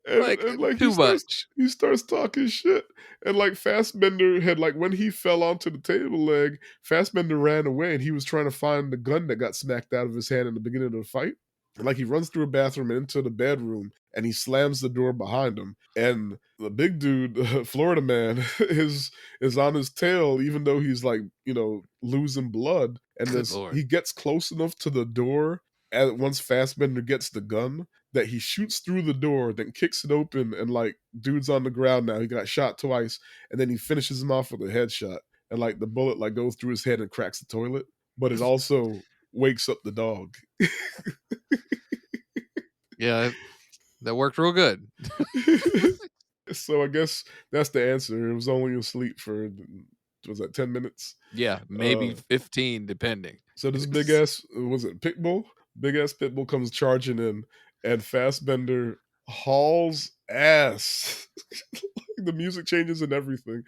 And Like like too much. he starts talking shit, and like Fassbender had like when he fell onto the table leg, Fassbender ran away, and he was trying to find the gun that got smacked out of his hand in the beginning of the fight. And like he runs through a bathroom and into the bedroom, and he slams the door behind him. And the big dude, Florida man, is on his tail, even though he's like losing blood. And Good this lord. he gets close enough to the door, and once Fassbender gets the gun, that he shoots through the door, then kicks it open, and like dude's on the ground now. He got shot twice, and then he finishes him off with a headshot, and like the bullet like goes through his head and cracks the toilet, but it also wakes up the dog. Yeah, that worked real good. So I guess that's the answer. It was only asleep for was that 10 minutes? Yeah, maybe Uh, 15 depending. so this big ass was it Pitbull? Big ass Pitbull comes charging in, and Fassbender hauls ass. The music changes and everything.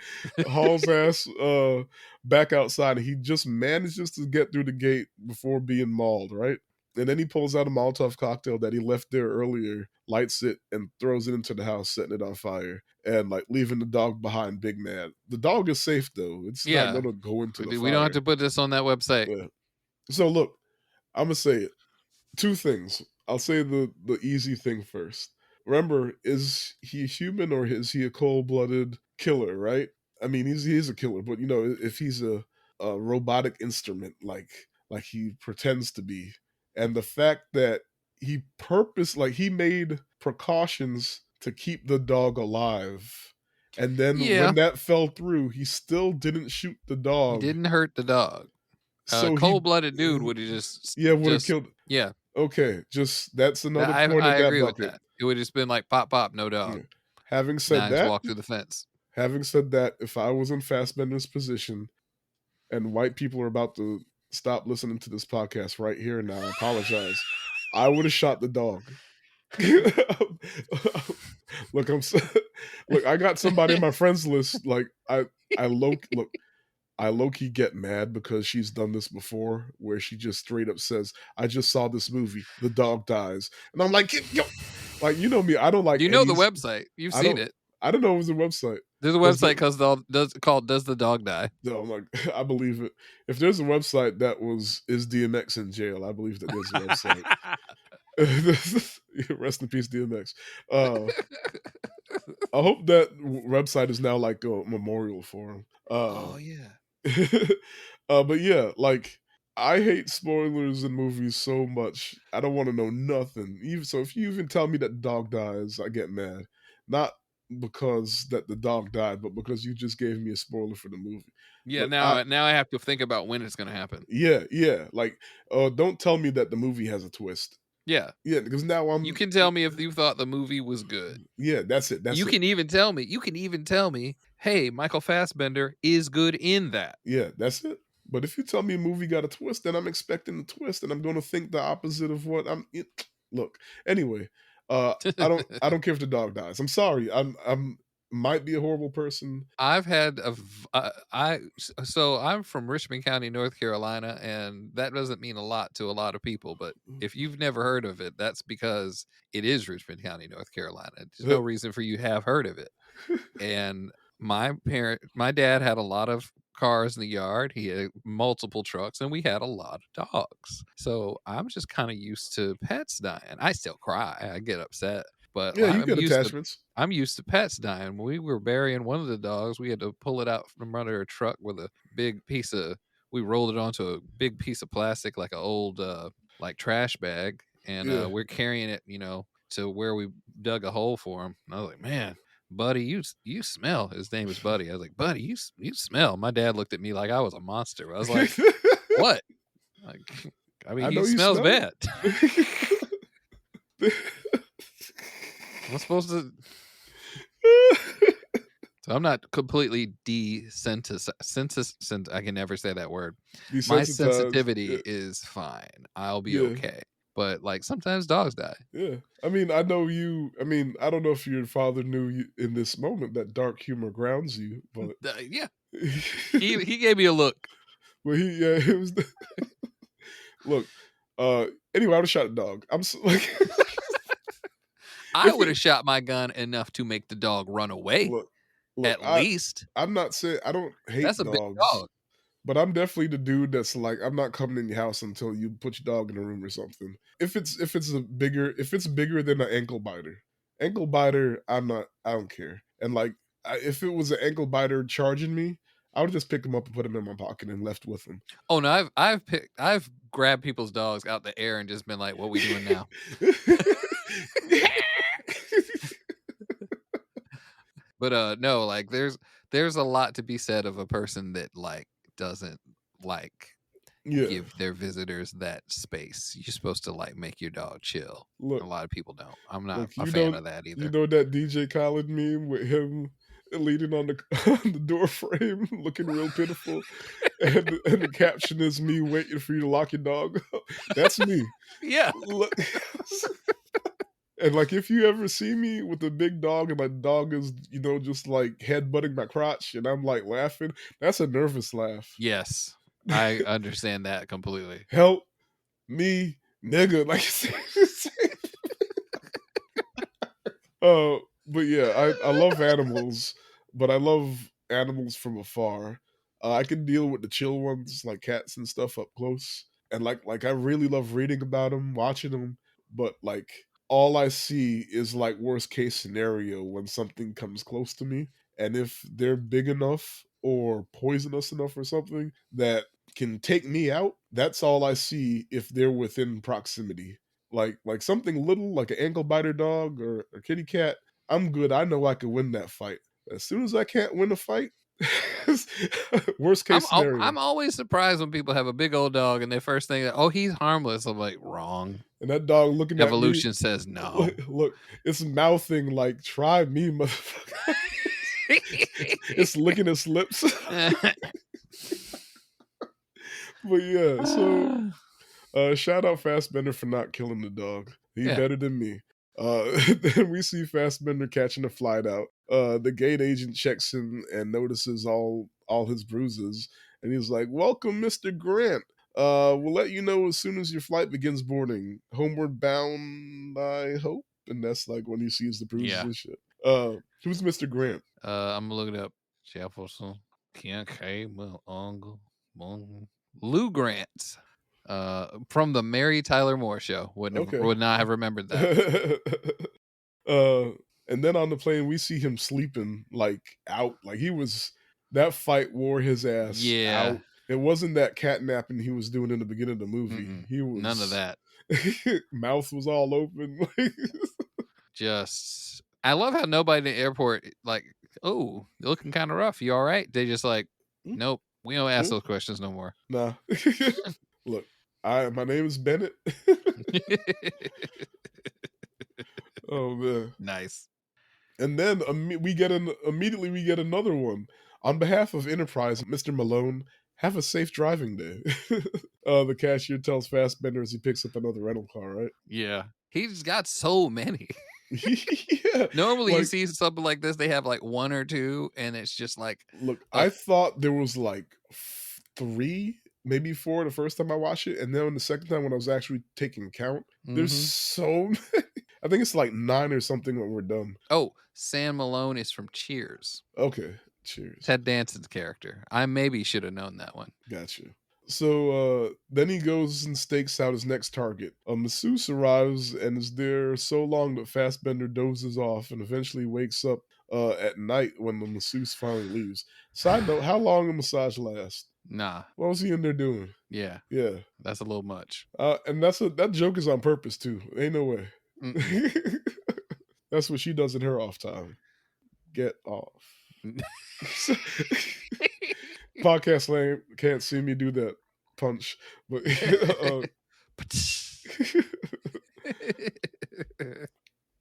Hauls ass back outside, and he just manages to get through the gate before being mauled, right? And then he pulls out a Molotov cocktail that he left there earlier, lights it, and throws it into the house, setting it on fire, and like leaving the dog behind, big mad. The dog is safe though; it's not Yeah, going to go into the we don't have fire. to put this on that website. Yeah. So look, I'm gonna say it. Two things. I'll say the easy thing first. Remember, is he human or is he a cold blooded killer? Right? I mean, he's a killer, but if he's a robotic instrument like he pretends to be, and the fact that he made precautions to keep the dog alive, and then when Yeah, that fell through, he still didn't shoot the he dog. didn't hurt the dog. So he, Cold-blooded dude would have yeah, would have just killed. yeah. Okay, just that's That another point in I that agree with bucket. that. It would just been like pop pop, no Yeah. dog. Having said Knives that, walk through the fence. if I was in Fassbender's position and white people are about to stop listening to this podcast right here and now, I apologize. I would have shot the dog. Look, look. I got somebody in my friends list. Like I low key get mad because she's done this before, where she just straight up says, "I just saw this movie. The dog dies," and I'm like, "Yo, like you know me. I don't like You know any. the website. You've I seen don't. it. I don't know it was a website. There's a Does website the because called Does the Dog Die? no? I'm like, I believe it. If there's a website that was is DMX in jail, I believe that there's a website. Rest in peace, DMX. Uh, I hope that website is now like a memorial for him. Oh yeah. But yeah, like I hate spoilers in movies so much. I don't want to know nothing. Even so, if you even tell me that the dog dies, I get mad. Not because that the dog died, but because you just gave me a spoiler for the movie. Yeah, Look, I now I have to think about when it's gonna happen. yeah, like don't tell me that the movie has a twist. Yeah. Yeah, because now You I'm can tell me if you thought the movie was good. yeah, that's it. That's it. You can even tell me, hey, Michael Fassbender is good in that. Yeah, that's it. But if you tell me a movie got a twist, then I'm expecting the twist, and I'm going to think the opposite of what I'm. Look, anyway, I don't care if the dog dies. I'm sorry. I'm might be a horrible person. I've had so I'm from Richmond County, North Carolina, and that doesn't mean a lot to a lot of people. But if you've never heard of it, that's because it is Richmond County, North Carolina. There's no reason for you to have heard of it. And my dad had a lot of cars in the yard. He had multiple trucks, and we had a lot of dogs. So I'm just kind of used to pets dying. I still cry. I get upset. But Yeah, you get attachments. I'm used to pets dying. When we were burying one of the dogs, we had to pull it out from under a truck with a big piece of we rolled it onto a big piece of plastic like an old like trash bag, and Yeah. we're carrying it, to where we dug a hole for him. And I was like, "Man, Buddy, you smell." His name is Buddy. I was like, "Buddy, you smell." My dad looked at me like I was a monster. I was like, "What?" Like, I mean, I he know you smells smell bad. it. I'm supposed to. So I'm not completely desensitized. I can never say that word. My Desensitized. Yeah. sensitivity is fine. I'll be Yeah. okay. But like sometimes dogs die. Yeah. I mean, I know you. I mean, I don't know if your father knew you in this moment that dark humor grounds you, but Yeah, he gave me a look. well, yeah, it was. Look, anyway, I would have shot a dog. Like, I if would it have shot my gun enough to make the dog run away. look, look, At least I'm not saying I don't that's hate a big dogs, dog. but I'm definitely the dude that's like, I'm not coming in your house until you put your dog in a room or something. If it's bigger than an ankle biter, I don't care. And like, if it was an ankle biter charging me, I would just pick him up and put him in my pocket and left with him. Oh no, I've grabbed people's dogs out the air and just been like, "What we doing now?" But no, like there's a lot to be said of a person that like doesn't like Yeah. give their visitors that space. You're supposed to like make your dog chill. A Look, lot of people don't. I'm not look, a fan of that you either. know that DJ Khaled meme with him leaning on the on the door frame, looking real pitiful, and the caption is me waiting for you to lock your dog up. That's me. Yeah. Look, and like if you ever see me with a big dog and my dog is, just like headbutting my crotch and I'm like laughing, that's a nervous laugh. Yes. I understand that completely. Help me, nigga. Like but yeah, I love animals, but I love animals from afar. I can deal with the chill ones like cats and stuff up close, and like I really love reading about them, watching them. But like all I see is like worst case scenario when something comes close to me, and if they're big enough or poisonous enough or something that can take me out, that's all I see if they're within proximity. Like something little like an ankle biter dog or a kitty cat, I'm good. I know I can win that fight. As soon as I can't win a fight, worst case scenario. I'm always surprised when people have a big old dog and their first thing, oh, he's harmless. I'm like, wrong. And that dog looking at me, Evolution says no. look, it's mouthing like, try me, motherfucker. It's licking its lips. But yeah, so shout out Fastbender for not killing the dog. He Yeah. better than me. Then we see Fastbender catching a flight out. The gate agent checks him and notices all his bruises, and he's like, "Welcome, Mister Grant. We'll let you know as soon as your flight begins boarding. Homeward bound, I hope." And that's like when he sees the bruises Yeah. and shit. Who's Mister Grant? I'm looking up Jefferson, K. Uncle, Lou Grant. From the Mary Tyler Moore show. Okay. Would not have remembered that. uh, and then on the plane, we see him sleeping like out. Like that fight wore his ass Yeah. out. It wasn't that cat napping he was doing in the beginning of the movie. Mm-mm. He None of was that. mouth was all open. Just I love how nobody in the airport like, oh, you're looking kind of rough. You all right? They just like, Mm, nope, we don't ask mm, those questions no more. nah. Look, my name is Bennett. Oh man. Nice. And then immediately we get another one. On behalf of Enterprise, Mr. Malone, have a safe driving day. The cashier tells Fassbender as he picks up another rental car, right? Yeah. He's got so many. Yeah. Normally you Like, see something like this, they have like one or two, and it's just like look, a I thought there was like three, maybe four the first time I watched it. And then the second time when I was actually taking count, there's mhm. so many. I think it's like nine or something when we're done. Oh, Sam Malone is from Cheers. Okay. Cheers. Ted Danson's character. I maybe should have known that one. Got you. Then he goes and stakes out his next target. A masseuse arrives and is there so long that Fassbender dozes off and eventually wakes up at night when the masseuse finally leaves. Side note, how long a massage last? Nah. What was he in there doing? Yeah. Yeah. That's a little much. And that joke is on purpose too. Ain't no way. Mm-mm. That's what she does in her off time. Get off. Podcast lane can't see me do that punch, but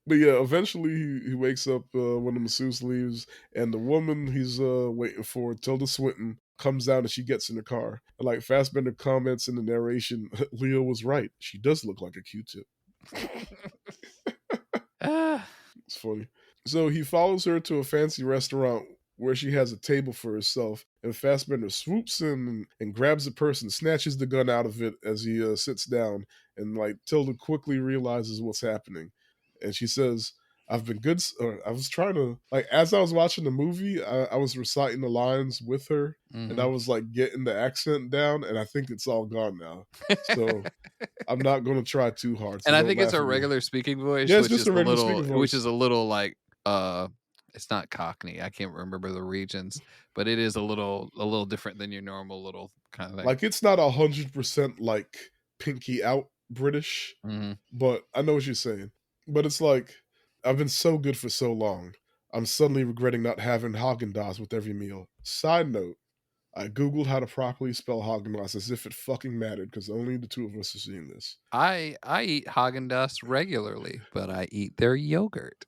but yeah, eventually he wakes up when the masseuse leaves, and the woman he's waiting for, Tilda Swinton, comes down and she gets in the car. And like Fassbender comments in the narration, Leo was right. She does look like a Q-tip. Ah, It's funny. So he follows her to a fancy restaurant where she has a table for herself, and Fassbender swoops in and grabs the purse and snatches the gun out of it as he sits down. And like Tilda quickly realizes what's happening, and she says, "I've been good." Or I was trying to like as I was watching the movie, I was reciting the lines with her, and I mhm. was like getting the accent down, and I think it's all gone now. So I'm not going to try too hard. So And I don't think it's laugh a at me. regular speaking voice, Yeah, it's just a regular speaking which voice. is a little like, it's not Cockney, I can't remember the regions, but it is a little different than your normal little kinda thing. Like it's not 100% like pinky out British, Mhm. but I know what you're saying. But it's like I've been so good for so long. I'm suddenly regretting not having Haagen Dazs with every meal. Side note: I googled how to properly spell Haagen Dazs as if it fucking mattered because only the two of us are seeing this. I eat Häagen-Dazs regularly, but I eat their yogurt.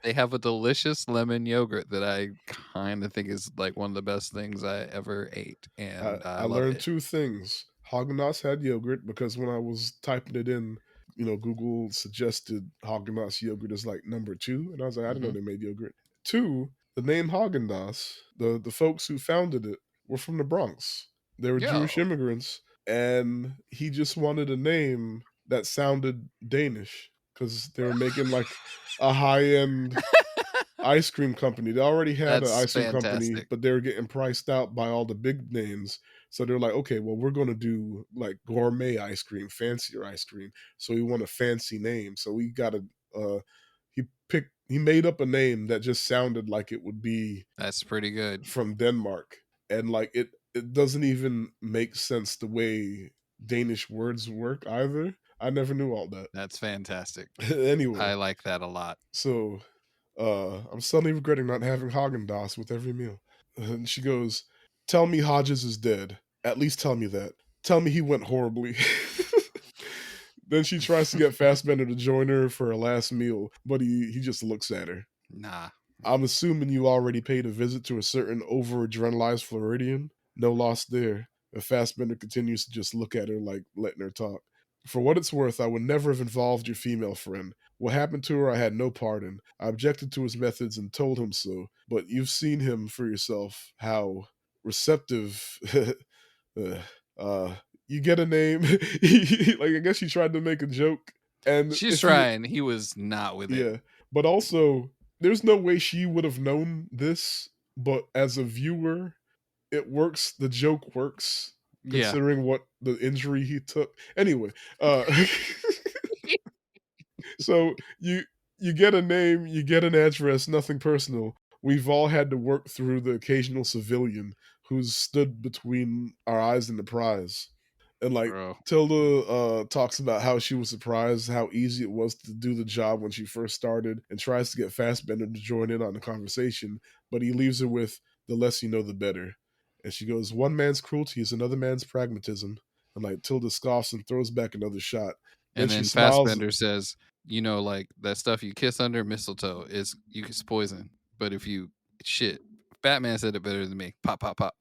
They have a delicious lemon yogurt that I kinda think is, like, one of the best things I ever ate, I, and I I love learned it. two things. Haagen Dazs had yogurt because when I was typing it in, Google suggested Haagen Dazs yogurt as like number two, and I was like, I didn't know Mhm. they made yogurt. Two, the name Haagen Dazs, the folks who founded it were from the Bronx. They were Jewish Yo. immigrants, and he just wanted a name that sounded Danish because they were making like a high end ice cream company. They already had an That's ice cream company, fantastic. but they were getting priced out by all the big names. So they're like, okay, well, we're going to do like gourmet ice cream, fancier ice cream. So we want a fancy name. So we got to, he made up a name that just sounded like it would be That's pretty good. from Denmark. And like it doesn't even make sense the way Danish words work either. I never knew all that. That's fantastic. Anyway, I like that a lot. so I'm suddenly regretting not having Haagen Dazs with every meal. And she goes, "Tell me Hodges is dead. At least tell me that. Tell me he went horribly." Then she tries to get Fassbender to join her for her last meal, but he just looks at her. Nah. I'm assuming you already paid a visit to a certain over adrenalized Floridian. No loss there. And Fassbender continues to just look at her like letting her talk. For what it's worth, I would never have involved your female friend. What happened to her, I had no part in. I objected to his methods and told him so. But you've seen him for yourself, how receptive. uh, uh, you get a name. Like, I guess she tried to make a joke. And She's if you, trying, he was not with it. yeah, but also there's no way she would have known this, but as a viewer, it works. The joke works Yeah. considering what the injury he took. Anyway, so you get a name, you get an address, nothing personal. We've all had to work through the occasional civilian who's stood between our eyes and the prize. And like Bro. Tilda talks about how she was surprised how easy it was to do the job when she first started and tries to get Fassbender to join in on the conversation, but he leaves her with the less you know, the better. And she goes, one man's cruelty is another man's pragmatism. And like Tilda scoffs and throws back another shot. Then And she then smiles. Fassbender says, like that stuff you kiss under mistletoe is it's poison. But if you shit, Batman said it better than me. Pop, pop, pop.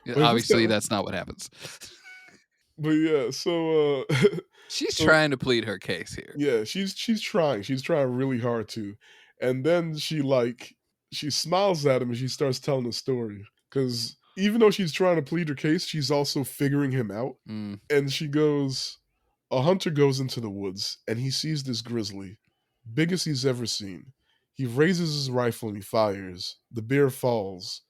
Yeah, But if it's obviously, got, that's not what happens. but yeah, so She's so trying to plead her case here. yeah, she's trying. She's trying really hard to. And then she smiles at him and she starts telling a story. Cause even though she's trying to plead her case, she's also figuring him out. Mm, And she goes, a hunter goes into the woods and he sees this grizzly. biggest he's ever seen. He raises his rifle and he fires. The bear falls.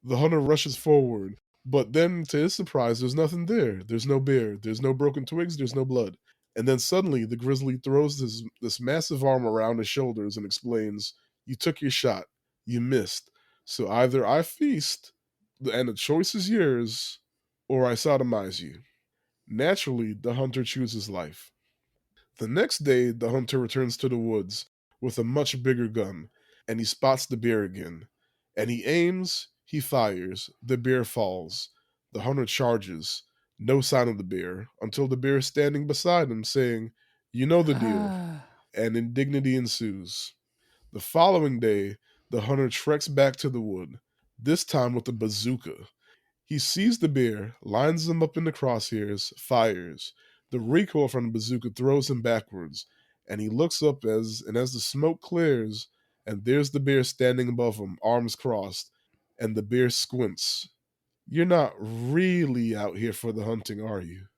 The hunter rushes forward, but then to his surprise, there's nothing there. There's no bear. There's no broken twigs. There's no blood. And then suddenly, the grizzly throws this massive arm around his shoulders and explains, "You took your shot. You missed. So either I feast, and the choice is yours, or I sodomize you." Naturally, the hunter chooses life. The next day, the hunter returns to the woods with a much bigger gun, and he spots the bear again. And he aims, he fires, the bear falls. The hunter charges, no sign of the bear, until the bear is standing beside him, saying, "You know the deal," and indignity ensues. The following day, the hunter treks back to the wood, this time with a bazooka. He sees the bear, lines him up in the crosshairs, fires. The recoil from the bazooka throws him backwards, and he looks up as the smoke clears, and there's the bear standing above him, arms crossed, and the bear squints. "You're not really out here for the hunting, are you?"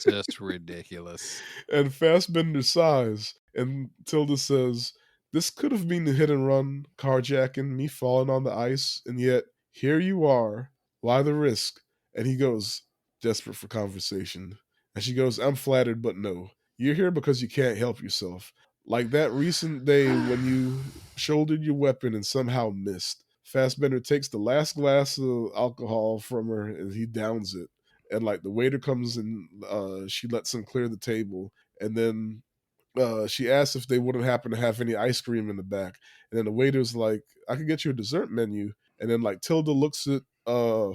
Just ridiculous. And Fassbender sighs, and Tilda says, "This could have been a hit and run, carjacking, me falling on the ice, and yet here you are. Why the risk?" And he goes, desperate for conversation. And she goes, "I'm flattered, but no. You're here because you can't help yourself. Like that recent day when you shouldered your weapon and somehow missed." Fassbender takes the last glass of alcohol from her and he downs it. And like the waiter comes and she lets him clear the table, and then she asks if they wouldn't happen to have any ice cream in the back, and then the waiter's like, "I could get you a dessert menu," and then like Tilda looks at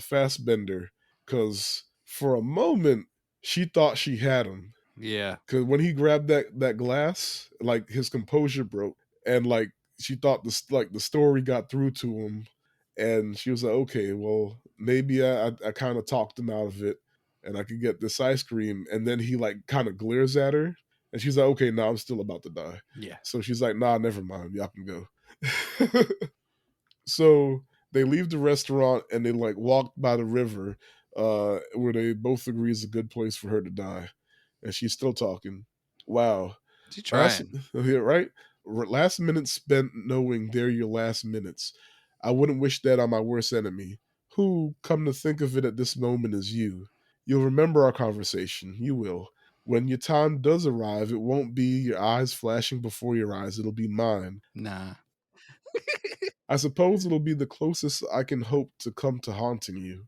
Fassbender because for a moment she thought she had him, Yeah. because when he grabbed that glass, like his composure broke, and like she thought the story got through to him, and she was like, "Okay, well maybe I kind of talked him out of it, and I could get this ice cream." And then he like kind of glares at her, and she's like, "Okay, no, I'm still about to die." Yeah. So she's like, "Nah, never mind, y'all can go." So they leave the restaurant and they like walk by the river, where they both agree is a good place for her to die, and she's still talking. Wow. She Last trying. yeah, right? Last minutes spent knowing they're your last minutes. I wouldn't wish that on my worst enemy, who, come to think of it at this moment, is you. You'll remember our conversation. You will. When your time does arrive, it won't be your eyes flashing before your eyes. It'll be mine. Nah. I suppose it'll be the closest I can hope to come to haunting you.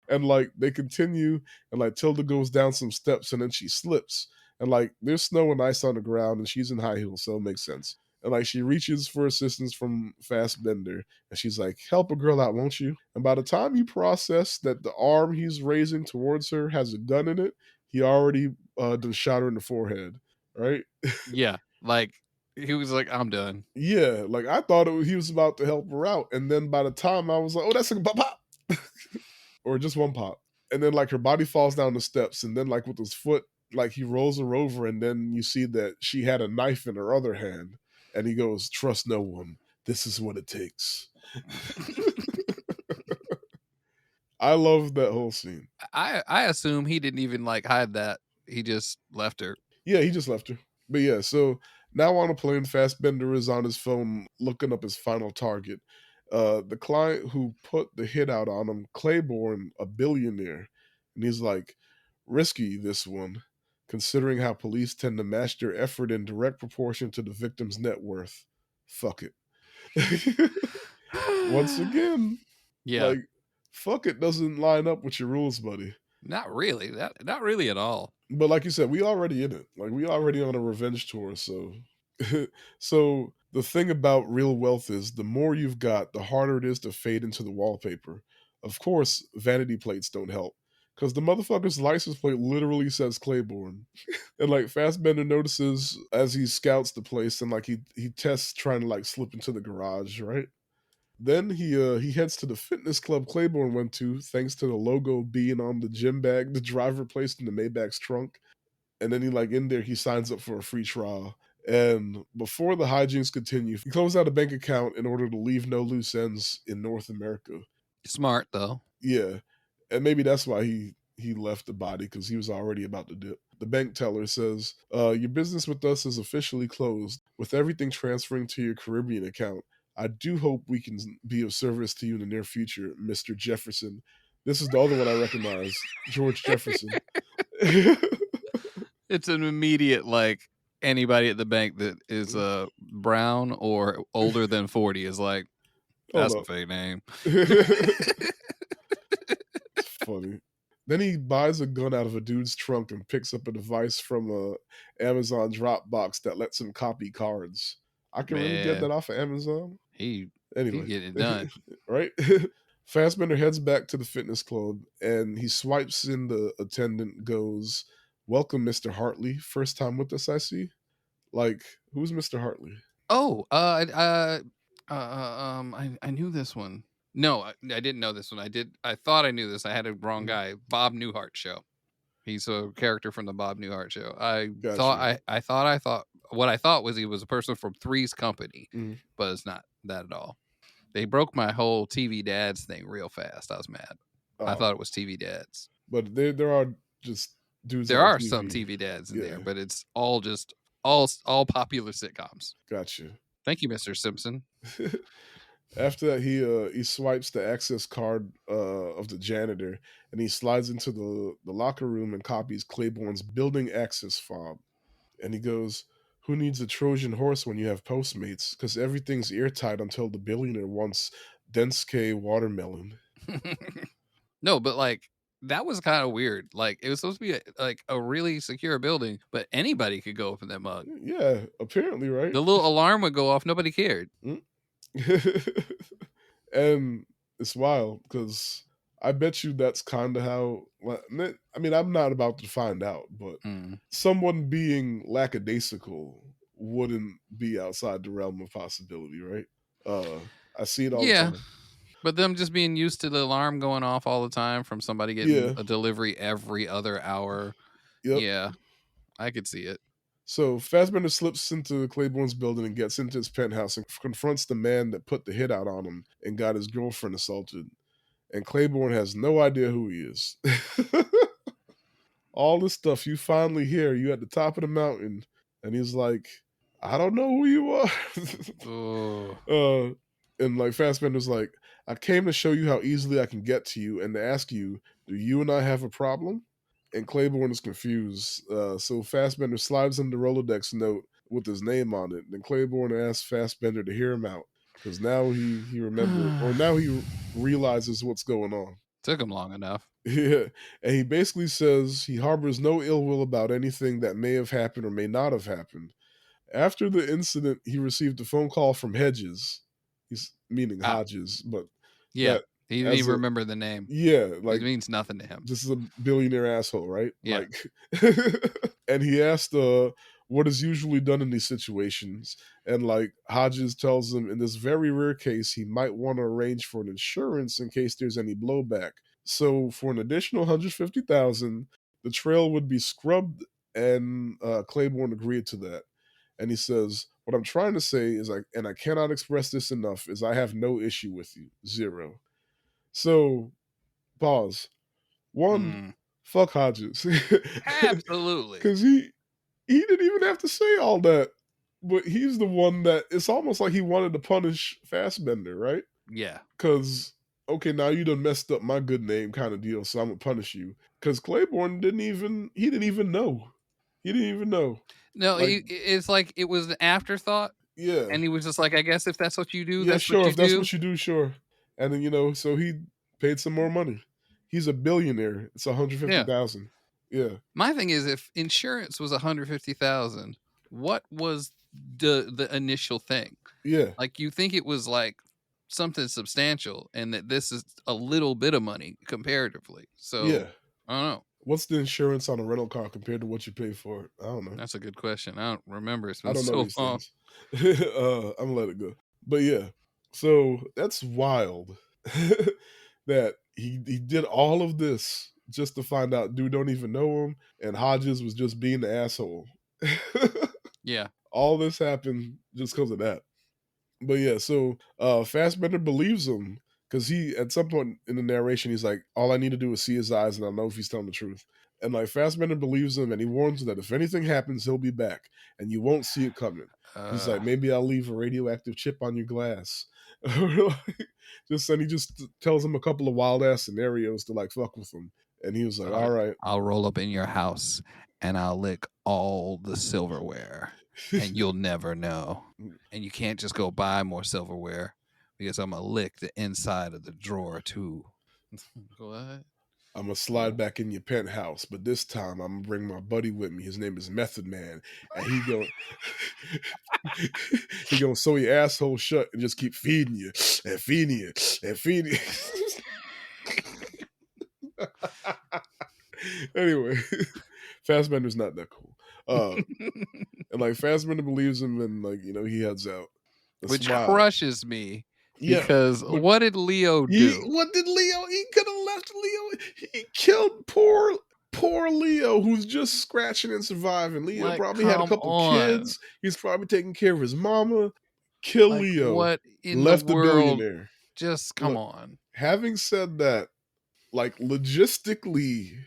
And like they continue, and like Tilda goes down some steps and then she slips, and like there's snow and ice on the ground and she's in high heels, so it makes sense. And like she reaches for assistance from Fassbender, and she's like, "Help a girl out, won't you?" And by the time you process that the arm he's raising towards her has a gun in it, he already done shot her in the forehead, right? Yeah. Like he was like, I'm done. Yeah, like I thought he was about to help her out, and then by the time I was like, "Oh, that's a pop pop," or just one pop, and then like her body falls down the steps, and then like with his foot, like he rolls her over, and then you see that she had a knife in her other hand, and he goes, "Trust no one. This is what it takes." I love that whole scene. I assume he didn't even like hide that. He just left her. Yeah, he just left her. But yeah, so now on a plane, Fassbender is on his phone looking up his final target. The client who put the hit out on him, Claiborne, a billionaire. And he's like, "Risky, this one, considering how police tend to match their effort in direct proportion to the victim's net worth. Fuck it." Once again, Yeah. like, fuck it doesn't line up with your rules, buddy. Not really. That not really at all. But like you said, we already in it. Like we already on a revenge tour. So, so the thing about real wealth is the more you've got, the harder it is to fade into the wallpaper. Of course, vanity plates don't help because the motherfucker's license plate literally says Claiborne. And like Fassbender notices as he scouts the place, and like he tests trying to like slip into the garage, right? Then he heads to the fitness club Claiborne went to, thanks to the logo being on the gym bag the driver placed in the Maybach's trunk. And then he like in there he signs up for a free trial. And before the hijinks continue, he closed out a bank account in order to leave no loose ends in North America. Smart though. Yeah, and maybe that's why he left the body because he was already about to dip. The bank teller says, "Your business with us is officially closed, with everything transferring to your Caribbean account. I do hope we can be of service to you in the near future, Mr. Jefferson." This is the other one I recognize, George Jefferson. It's an immediate, like, anybody at the bank that is, brown or older than 40 is like, Hold "That's a up. fake name." It's funny. Then he buys a gun out of a dude's trunk and picks up a device from a Amazon Dropbox that lets him copy cards. I can really get Man, that off of Amazon. he he Anyway, getting it done. right? Fassbender heads back to the fitness club and he swipes in the attendant, goes, "Welcome, Mr. Hartley. First time with us, I see." Like, who's Mr. Hartley? Oh, I knew this one. No, I didn't know this one. I thought I knew this. I had a wrong Mm, guy. Bob Newhart show. He's a character from the Bob Newhart show. got you. I thought what I thought was he was a person from Three's Company, Mm, but it's not that at all. They broke my whole TV Dads thing real fast. I was mad. I oh, thought it was TV Dads. but there are just dudes There on are some TV. TV Dads in there, Yeah, but it's all just all popular sitcoms. got you. Thank you, Mr. Simpson. After that, he swipes the access card of the janitor, and he slides into the locker room and copies Claiborne's building access fob. And he goes, "Who needs a Trojan horse when you have Postmates? Because everything's airtight until the billionaire wants dense K watermelon." No, but like that was kind of weird. Like it was supposed to be like a really secure building, but anybody could go open that mug. Yeah, apparently, right? The little alarm would go off. Nobody cared. Mm. And it's wild because I bet you that's kind of how. I mean, I'm not about to find out, but Mm. someone being lackadaisical wouldn't be outside the realm of possibility, right? Uh, I see it all the Yeah, time. but them just being used to the alarm going off all the time from somebody getting Yeah. a delivery every other hour. Yep. Yeah, I could see it. So Fassbender slips into Claiborne's building and gets into his penthouse and confronts the man that put the hit out on him and got his girlfriend assaulted. And Claiborne has no idea who he is. All this stuff you finally hear, you at the top of the mountain, and he's like, "I don't know who you are." Oh, uh, and like Fassbender's like, "I came to show you how easily I can get to you and to ask you, do you and I have a problem?" And Claiborne is confused. So Fassbender slides him the Rolodex note with his name on it. Then Claiborne asks Fassbender to hear him out because now he remember or now he realizes what's going on. took him long enough. Yeah, and he basically says he harbors no ill will about anything that may have happened or may not have happened. After the incident, he received a phone call from Hedges. He's meaning Ah, Hodges, but yeah, that he didn't as even a remember the name. yeah, It like means nothing to him. this is a billionaire asshole, right? Yeah. Like, and he asked, what is usually done in these situations, and like Hodges tells him, in this very rare case, he might want to arrange for an insurance in case there's any blowback. So for an additional 150,000, the trail would be scrubbed, and Claiborne agreed to that. And he says, "What I'm trying to say is, and I cannot express this enough, is I have no issue with you, zero." So pause. One, Mm, fuck Hodges, absolutely. because he didn't even have to say all that, but he's the one that it's almost like he wanted to punish Fassbender, right? Yeah. Because okay, now you done messed up my good name, kind of deal. So I'm gonna punish you. Because Claiborne didn't even know. He didn't even know. No, Like, it's like it was an afterthought, yeah, and he was just like, "I guess if that's what you do, yeah, that's what sure. you If that's do." what you do, sure. And then so he paid some more money. He's a billionaire. It's 150,000. Yeah, My thing is, if insurance was 150,000, what was the initial thing? yeah, Like, you think it was like something substantial, and that this is a little bit of money comparatively. So yeah. I don't know. What's the insurance on a rental car compared to what you pay for it? I don't know. That's a good question. I don't remember. It's I been don't know so these long. things. I'm gonna let it go. But yeah, so that's wild that he did all of this just to find out dude don't even know him, and Hodges was just being the asshole. Yeah. All this happened just because of that. But yeah, so Fassbender believes him because he at some point in the narration he's like, "All I need to do is see his eyes, and I'll know if he's telling the truth." And like Fassbender believes him, and he warns him that if anything happens, he'll be back, and you won't see it coming. He's Uh, like, maybe I'll leave a radioactive chip on your glass. Just and he just tells him a couple of wild ass scenarios to like fuck with him. And he was like, all right. I'll roll up in your house and I'll lick all the silverware, and you'll never know. And you can't just go buy more silverware because I'm gonna lick the inside of the drawer too. What? I'm gonna slide back in your penthouse, but this time I'm gonna bring my buddy with me. His name is Method Man, and he gonna sew your asshole shut and just keep feeding you and feeding you and feeding you. Anyway, Fassbender's not that cool. And like Fassbender believes him, and like he heads out. A Which smile, crushes me yeah. because But what did Leo he do? what did Leo? He could have left Leo. He killed poor Leo, who's just scratching and surviving. Leo Like, probably had a come couple on. kids. He's probably taking care of his mama. Kill Like, Leo, what in the left the world? billionaire. Just come Look, on. having said that, like logistically,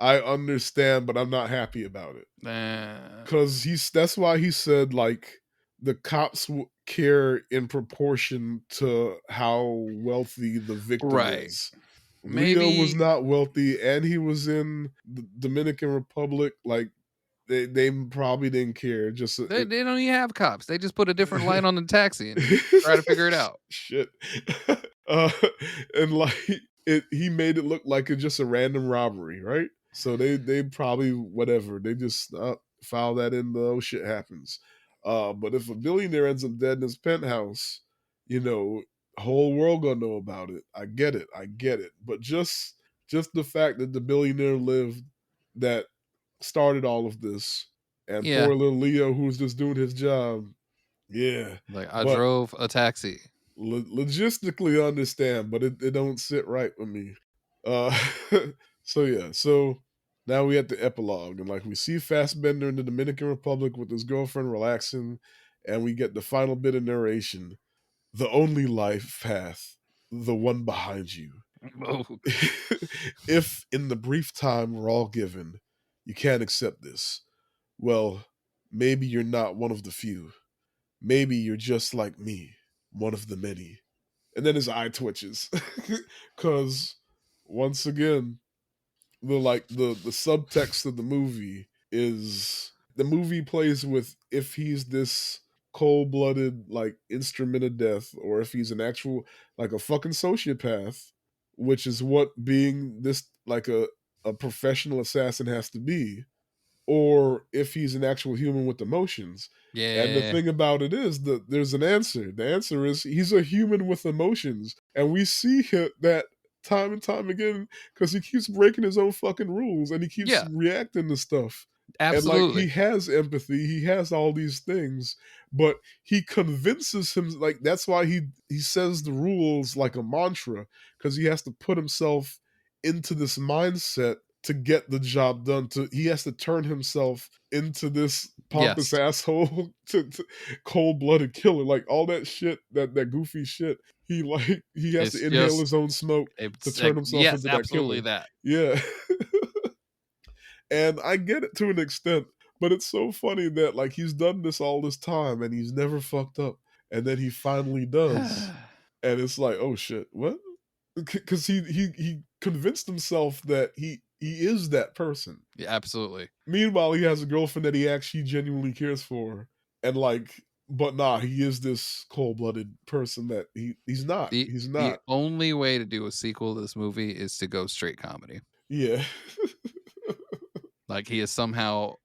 I understand, but I'm not happy about it. Nah. Because that's why he said like the cops care in proportion to how wealthy the victim Right. is. Leo was Maybe not wealthy, and he was in the Dominican Republic. Like they probably didn't care. Just they don't even have cops. They just put a different light on the taxi and try to figure it out. shit. uh, and like he made it look like it's just a random robbery, right? So they probably whatever. They just file that in the oh shit happens. But if a billionaire ends up dead in his penthouse, you know, whole world gonna know about it. I get it. I get it. But just the fact that the billionaire lived that started all of this, and Yeah. poor little Leo who's just doing his job. Yeah, Like, I but drove a taxi. logistically I understand, but it don't sit right with me. Uh, so yeah, so now we at the epilogue, and like we see Fassbender in the Dominican Republic with his girlfriend relaxing, and we get the final bit of narration: the only life path, the one behind you. Oh, If in the brief time we're all given, you can't accept this, well, maybe you're not one of the few. Maybe you're just like me, one of the many. And then his eye twitches. Cause once again, the subtext of the movie is the movie plays with if he's this cold blooded like instrument of death, or if he's an actual like a fucking sociopath, which is what being this like a professional assassin has to be, or if he's an actual human with emotions. And the yeah. thing about it is that there's an answer. The answer is he's a human with emotions. And we see that time and time again because he keeps breaking his own fucking rules and he keeps Yeah, reacting to stuff. And like absolutely. he has empathy, he has all these things, but he convinces him like that's why he says the rules like a mantra because he has to put himself into this mindset to get the job done. To he has to turn himself into this pompous Yes. asshole to cold blooded killer, like all that shit, that goofy shit. He like he has It's to inhale just his own smoke to it's turn like, himself yes, into that absolutely killer. that. Yeah, and I get it to an extent, but it's so funny that like he's done this all this time and he's never fucked up, and then he finally does, and it's like, oh shit, what? Because he convinced himself that he is that person. Yeah, absolutely. Meanwhile, he has a girlfriend that he actually genuinely cares for, and like, but nah, he is this cold blooded person that he's not. He's The not. only way to do a sequel to this movie is to go straight comedy. Yeah. Like, he is somehow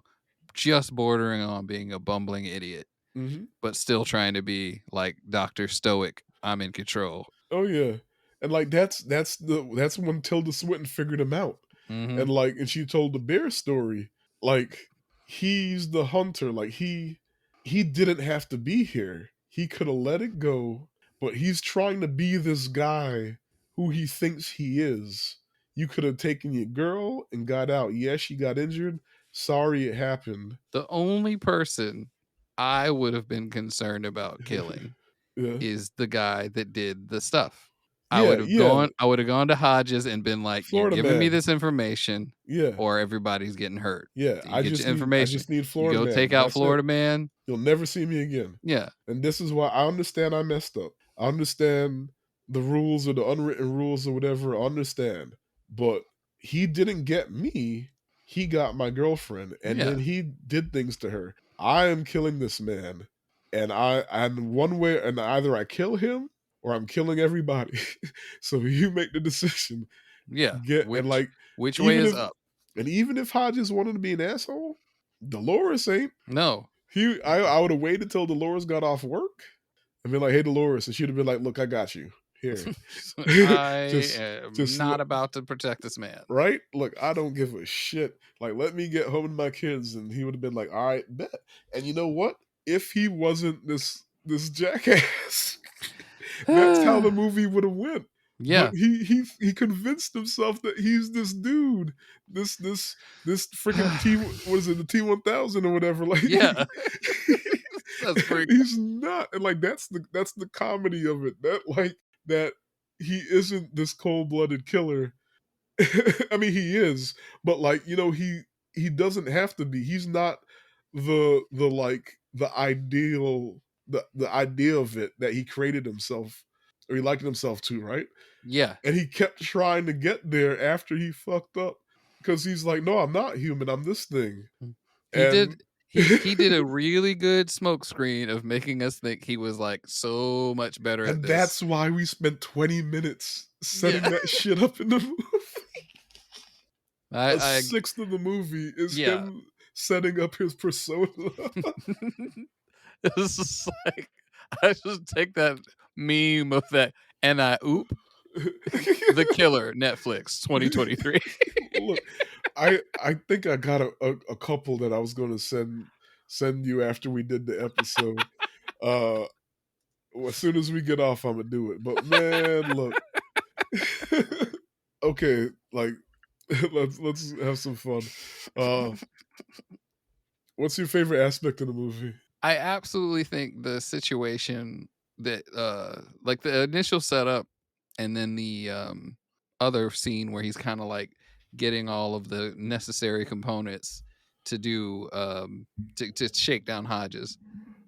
just bordering on being a bumbling idiot, hmm but still trying to be like Dr. Stoic. I'm in control. Oh yeah, and like that's when Tilda Swinton figured him out, Hmm. and like, and she told the bear story. Like he's the hunter. Like he didn't have to be here. He could have let it go, but he's trying to be this guy who he thinks he is. You could have taken your girl and got out. Yes, she got injured. Sorry, it happened. The only person I would have been concerned about killing Yeah. is the guy that did the stuff. Yeah, yeah, I would have gone to Hodges and been like, "You're Florida giving me man. this information, Yeah, or everybody's getting hurt. yeah. You get your I information. just need You Florida go man, take and out that's it. Florida Man." You'll never see me again. Yeah, And this is why I understand I messed up. I understand the rules or the unwritten rules or whatever. I understand. But he didn't get me. He got my girlfriend and then yeah, he did things to her. I am killing this man. And one way and either I kill him or I'm killing everybody. So you make the decision. yeah. Get and like Which way even is if up? and even if Hodges wanted to be an asshole, Dolores ain't. No. I would have waited till Dolores got off work and been like, "Hey, Dolores," and she'd have been like, "Look, I got you here. I just, am just not about to protect this man. right. Look, I don't give a shit. Like, let me get home to my kids." And he would have been like, "All right, bet." And you know what? If he wasn't this jackass, that's how the movie would have went. But Yeah, he convinced himself that he's this dude, this this this freaking T. What is it? The T-1000 or whatever. Like yeah. That's pretty. he's not, and like that's the comedy of it. That like that he isn't this cold blooded killer. I mean, he is, but like he doesn't have to be. He's not the like the idea of it that he created himself or he likened himself to, right? Yeah, And he kept trying to get there after he fucked up because he's like, no, I'm not human. I'm this thing. he And did. He did a really good smoke screen of making us think he was like so much better at and this. that's why we spent 20 minutes Yeah, setting that shit up in the movie. A I sixth of the movie is yeah. him setting up his persona. It's just like I just take that meme of that and I oop the killer Netflix 2023. Look, I think I got a couple that I was going to send you after we did the episode. Uh, as soon as we get off, I'm gonna do it. But man, look, okay, like let's have some fun. Uh, what's your favorite aspect of the movie? I absolutely think the situation that like the initial setup and then the other scene where he's kind of like getting all of the necessary components to do to shake down Hodges.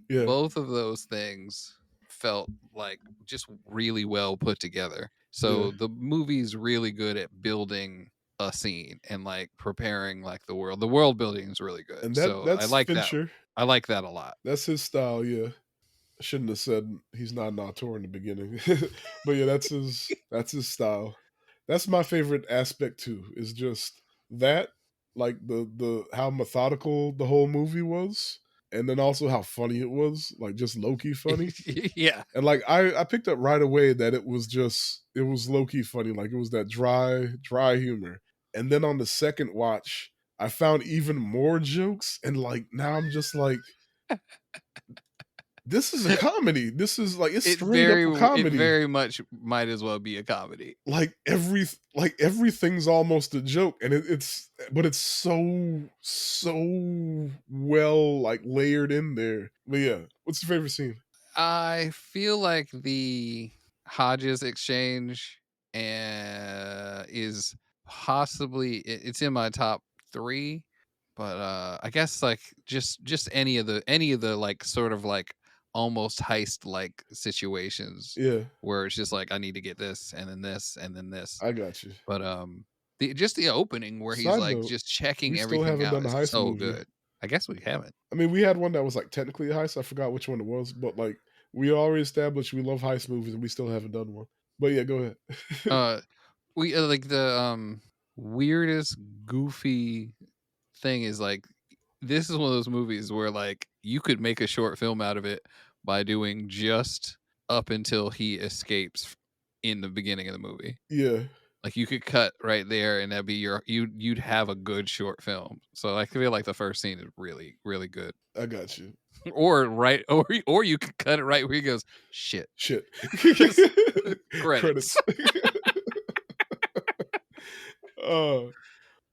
Yeah, Both of those things felt like just really well put together. yeah, So the movie's really good at building a scene and like preparing like the world. The world building is really good. and So I that's like that. Fincher. I like that a lot. That's his style. Yeah, I shouldn't have said he's not an auteur in the beginning, but yeah, that's his style. That's my favorite aspect too. Is just that, like the how methodical the whole movie was, and then also how funny it was, like just low key funny. Yeah. And like I picked up right away that it was low key funny, like it was that dry humor. And then on the second watch, I found even more jokes, and like now I'm just like, this is a comedy. This is like it's straight up a It comedy. very much might as well be a comedy. Like everything's almost a joke, and it's but it's so well like layered in there. But yeah, what's your favorite scene? I feel like the Hodges exchange is possibly it's in my top 3, but I guess like just any of the like sort of like almost heist like situations Yeah, where it's just like I need to get this and then this and then this. I got you. But the just the opening where he's Side like note, just we checking still everything haven't out done a is heist so movie. good. I guess we haven't. I mean, we had one that was like technically a heist. I forgot which one it was, but like we already established we love heist movies, and we still haven't done one. But yeah, go ahead. Uh we like the weirdest goofy thing is like this is one of those movies where like you could make a short film out of it by doing just up until he escapes in the beginning of the movie. Yeah, Like you could cut right there and that'd be you'd have a good short film. So I feel like the first scene is really really good. I got you. Or right or you could cut it right where he goes shit. Shit. Credits. Credits. uh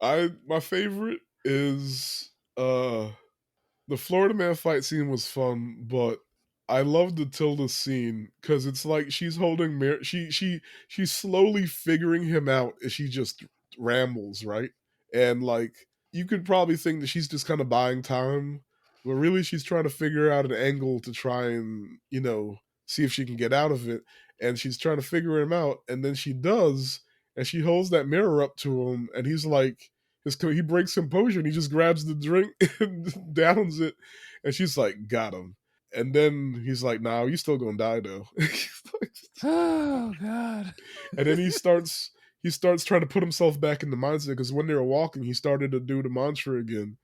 I my favorite is the Florida Man fight scene was fun, but I love the Tilda scene because it's like she's holding she's slowly figuring him out as she just rambles, right? And like you could probably think that she's just kind of buying time, but really she's trying to figure out an angle to try and, see if she can get out of it. And she's trying to figure him out, and then she does, and she holds that mirror up to him, and he's like, he breaks composure, and he just grabs the drink and downs it, and she's like, "Got him." And then he's like, "Nah, you still gonna die though." Oh god. And then he starts trying to put himself back in the mindset because when they were walking, he started to do the mantra again.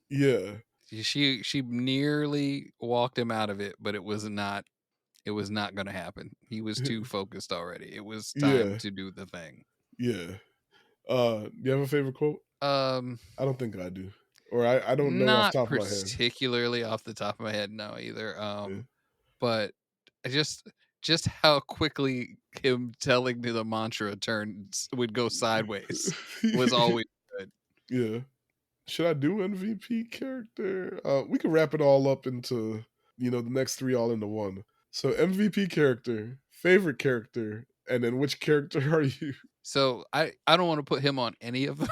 Yeah, She nearly walked him out of it, but it was not going to happen. He was too focused already. It was time yeah, to do the thing. yeah. Do you have a favorite quote? Um I don't think I do, or I don't know off Not the top of my head. particularly off the top of my head, no, either. Yeah, But I just how quickly him telling me the mantra would go sideways was always good. yeah. Should I do MVP character? We could wrap it all up into the next three all into one. So MVP character, favorite character, and then which character are you? So I don't want to put him on any of them.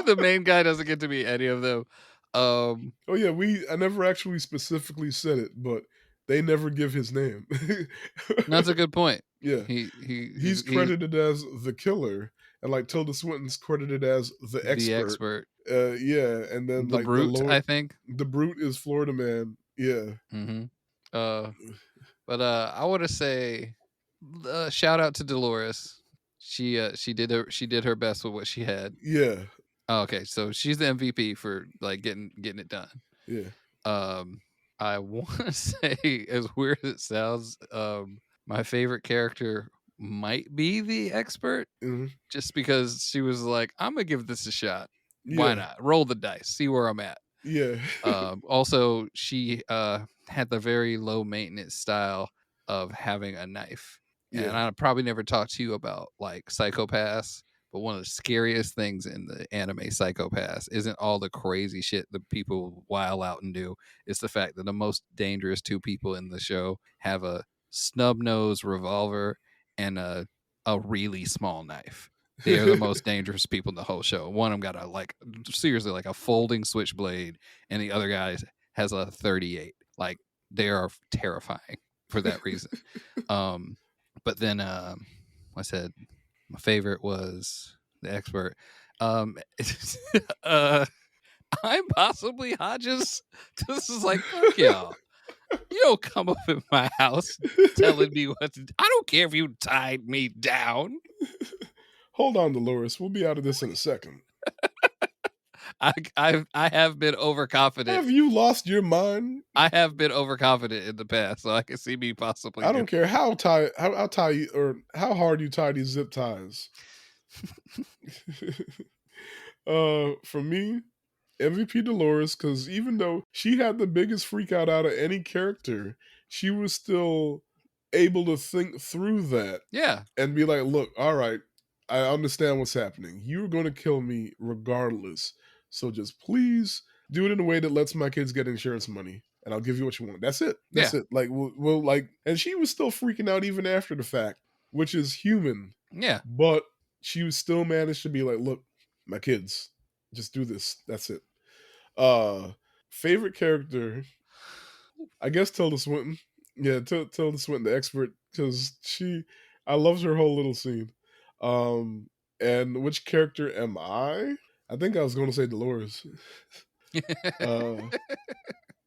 The main guy doesn't get to be any of them. Um Oh yeah, I never actually specifically said it, but they never give his name. that's a good point. Yeah, he's He's credited as the killer, and like Tilda Swinton's credited as the the expert. expert. Yeah, and then The like the brute, Lord, I think. the brute is Florida Man. Yeah, Mhm. Uh but I want to say shout out to Dolores. She did her best with what she had. yeah, Oh, okay, so she's the MVP for like getting it done. yeah. Um, I want to say, as weird as it sounds, my favorite character might be the expert, Mhm. just because she was like, "I'm gonna give this a shot. Why Yeah, not? Roll the dice, see where I'm at." yeah, Also, she had the very low maintenance style of having a knife. And yeah, I probably never talked to you about like psychopaths, but one of the scariest things in the anime psychopaths isn't all the crazy shit that people wild out and do. It's the fact that the most dangerous two people in the show have a snub nose revolver and a really small knife. They are the most dangerous people in the whole show. One of them got a like seriously like a folding switchblade, and the other guy has a 38. Like they are terrifying for that reason. Um, but then I said my favorite was the expert. Um, uh, I'm possibly Hodges. This is like fuck y'all. You don't come up in my house telling me what to do. I don't care if you tied me down. Hold on, Dolores. We'll be out of this in a second. I have been overconfident. Have you lost your mind? I have been overconfident in the past, so I can see me possibly I do. don't care how tie you or how hard you tie these zip ties. For me, MVP Dolores, because even though she had the biggest freak out of any character, she was still able to think through that Yeah, and be like, look, all right, I understand what's happening. You're going to kill me regardless. So just please do it in a way that lets my kids get insurance money. And I'll give you what you want. That's it. That's yeah, it. Like, we'll like, and she was still freaking out even after the fact, which is human. yeah. But she was still managed to be like, look, my kids, just do this. That's it. Uh, Favorite character, I guess Tilda Swinton. Yeah, Tilda Swinton, the expert, because I loved her whole little scene. Um, and which character am I? I think I was going to say Dolores. Uh,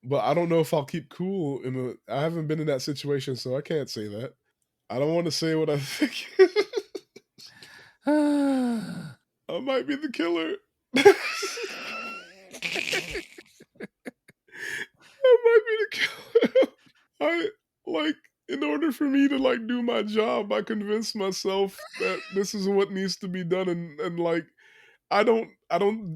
but I don't know if I'll keep cool I haven't been in that situation, so I can't say that. I don't want to say what I think. I might be the killer. I might be the killer. I like in order for me to like do my job, I convinced myself that this is what needs to be done, and like I don't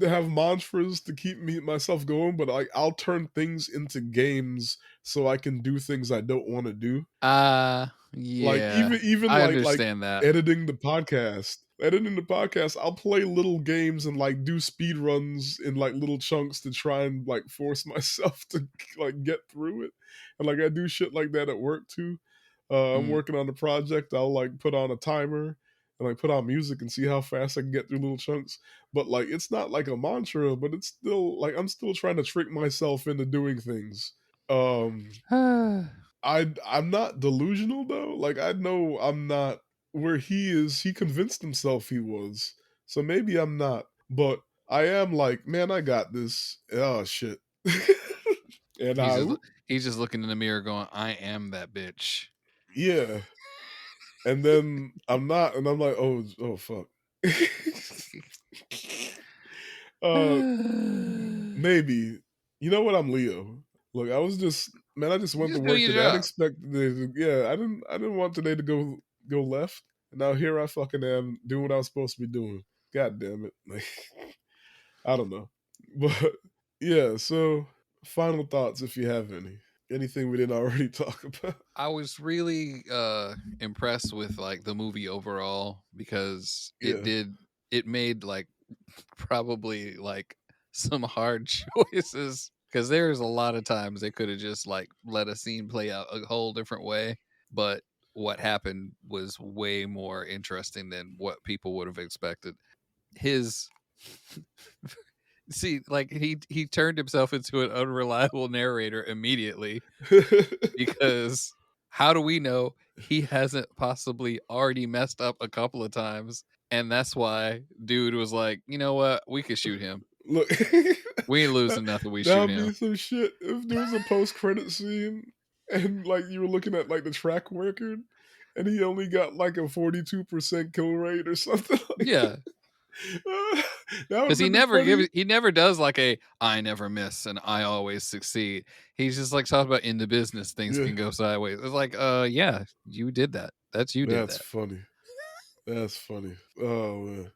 have mantras to keep me myself going, but like I'll turn things into games so I can do things I don't want to do. Like Yeah, even I like understand that. editing the podcast. editing the podcast, I'll play little games and like do speed runs in like little chunks to try and like force myself to like get through it. And like I do shit like that at work too. I'm Mm. working on a project. I'll like put on a timer and like put on music and see how fast I can get through little chunks. But like it's not like a mantra, but it's still like I'm still trying to trick myself into doing things. Um I'm not delusional though. Like I know I'm not where he is. He convinced himself he was. So maybe I'm not. But I am like, man, I got this. Oh shit. and He's I just he's just looking in the mirror going, "I am that bitch." yeah. And then I'm not, and I'm like, oh fuck. uh maybe. You know what? I'm Leo. Look, I was just man, I just You went to just do work your today. I didn't job. expect yeah, I didn't want today to go left. And now here I fucking am doing what I was supposed to be doing. God damn it. Like I don't know. But yeah, so final thoughts if you have any. Anything we didn't already talk about. I was really impressed with like the movie overall because Yeah. it made like probably like some hard choices because there's a lot of times they could have just like let a scene play out a whole different way, but what happened was way more interesting than what people would have expected. His see like he turned himself into an unreliable narrator immediately because how do we know he hasn't possibly already messed up a couple of times? And that's why dude was like, you know what? We could shoot him. Look, We ain't that losing nothing. We that shoot would be him. some shit if there was a post-credit scene and like you were looking at like the track record and he only got like a 42% kill rate or something like Yeah, that. That would because have been funny. he never does like a I never miss and I always succeed. He's just like talking about in the business things Yeah, can go sideways. It's like, yeah, you did that. That's you did that's that. funny. That's funny. Oh man.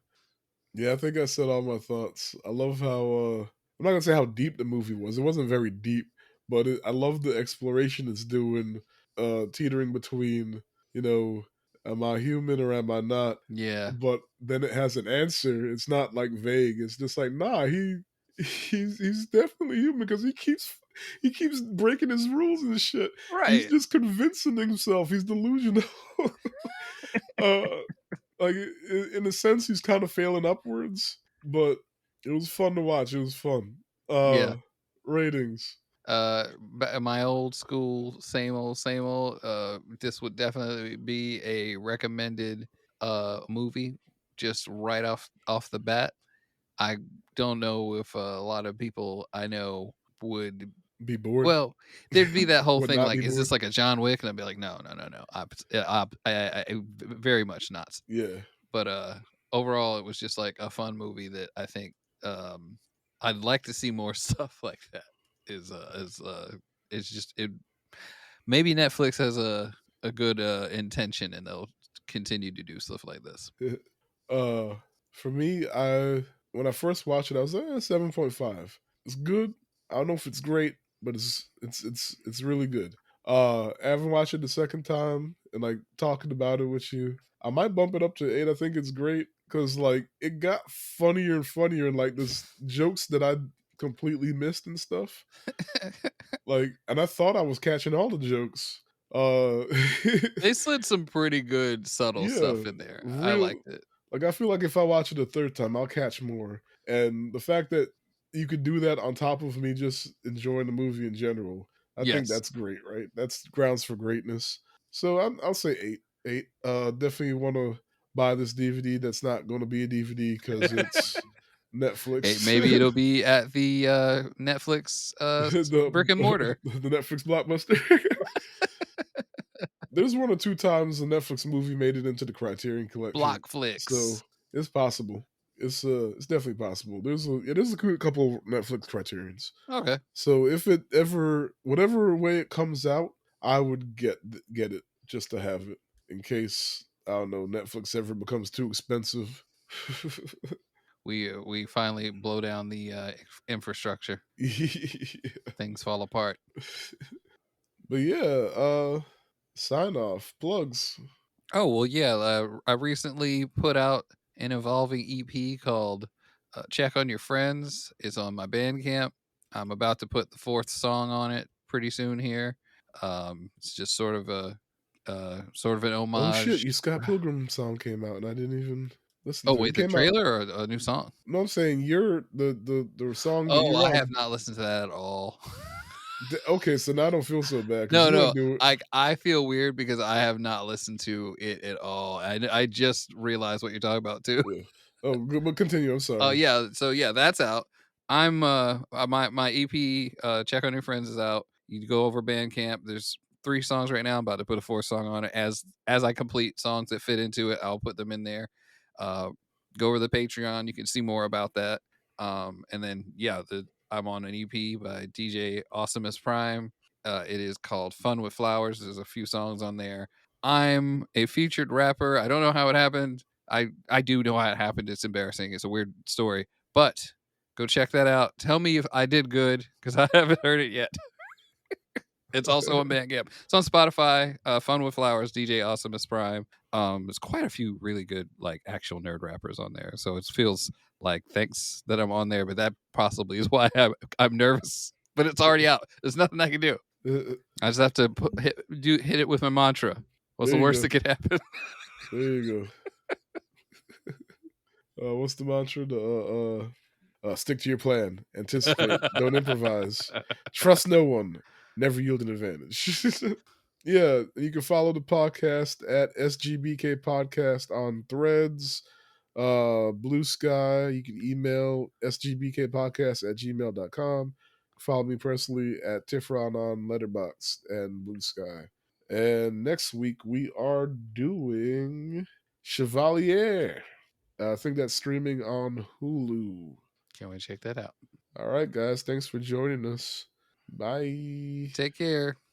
Yeah, I think I said all my thoughts. I love how I'm not gonna say how deep the movie was. It wasn't very deep, but I love the exploration it's doing, teetering between, you know, am I human or am I not? Yeah, But then it has an answer. It's not like vague. It's just like, nah, he's definitely human because he keeps breaking his rules and shit. He's right. just convincing himself he's delusional. uh like in a sense he's kind of failing upwards, but it was fun to watch. It was fun. Yeah. Ratings. My old school, same old. This would definitely be a recommended movie, just right off the bat. I don't know if a lot of people I know would. Be bored. Well, there'd be that whole Would thing not like, be is this bored. like a John Wick? And I'd be like, no, no, no, no. Very much not. Yeah. But overall, it was just like a fun movie that I think I'd like to see more stuff like that. It's just it. Maybe Netflix has a good intention and they'll continue to do stuff like this. uh for me, I when I first watched it, I was like 7.5. It's good. I don't know if it's great, but it's really good. I haven't watched it the second time and like talking about it with you. I might bump it up to 8. I think it's great because like it got funnier and funnier and like there's jokes that I completely missed and stuff. Like, and I thought I was catching all the jokes. Uh They slid some pretty good subtle Yeah, stuff in there. I real. liked it. Like I feel like if I watch it a third time, I'll catch more. And the fact that you could do that on top of me just enjoying the movie in general, I think Yes. that's great, right? That's grounds for greatness. So I'll say 8. 8. Definitely want to buy this DVD. That's not going to be a DVD because it's Hey, Netflix. maybe it'll be at the Netflix the brick and mortar. the Netflix blockbuster. There's one or two times a Netflix movie made it into the Criterion collection, Block so flicks. it's possible. It's definitely possible. There's a couple Netflix Criterions. Okay. So if it ever whatever way it comes out, I would get it just to have it in case I don't know Netflix ever becomes too expensive. We finally blow down the infrastructure. Yeah. Things fall apart. But yeah, sign off plugs. Oh well, yeah. I recently put out an evolving EP called Check on Your Friends. It's on my Bandcamp. I'm about to put the fourth song on it pretty soon here. It's just sort of an Oh shit, homage. your Scott Pilgrim song came out and I didn't even listen Oh to it. It wait, the came out. trailer or a new song? No, I'm saying you're the song that Oh, you're I have on. not listened to that at all. Okay, so now I don't feel so bad because No, you no. went through it. I feel weird because I have not listened to it at all. I just realized what you're talking about too. Yeah. Oh, good, but continue. I'm Oh sorry. yeah, so yeah, that's out. I'm my EP Check on Your Friends is out. You go over Bandcamp. There's 3 songs right now. I'm about to put a 4th song on it. As I complete songs that fit into it, I'll put them in there. Uh Go over the Patreon. You can see more about that. And then yeah, I'm on an EP by DJ Awesomeness Prime. It is called Fun with Flowers. There's a few songs on there. I'm a featured rapper. I don't know how it happened. I do know how it happened. It's embarrassing. It's a weird story. But go check that out. Tell me if I did good because I haven't heard it yet. It's also on Bandcamp. It's on Spotify. Fun with Flowers, DJ Awesomeness Prime. There's quite a few really good like actual nerd rappers on there. So it feels like thanks that I'm on there, but that possibly is why I'm nervous. But it's already out. There's nothing I can do. I just have to hit it with my mantra. What's There the you worst go. that could happen? There you go. What's the mantra? Stick to your plan. Anticipate. Don't improvise. Trust no one. Never yield an advantage. Yeah, you can follow the podcast at SGBK Podcast on Threads, Blue Sky. You can email sgbkpodcast at gmail.com. Follow me personally at Tifron on Letterboxd and Blue Sky. And next week we are doing Chevalier. I think that's streaming on Hulu. Can't wait to check that out. All right, guys. Thanks for joining us. Bye. Take care.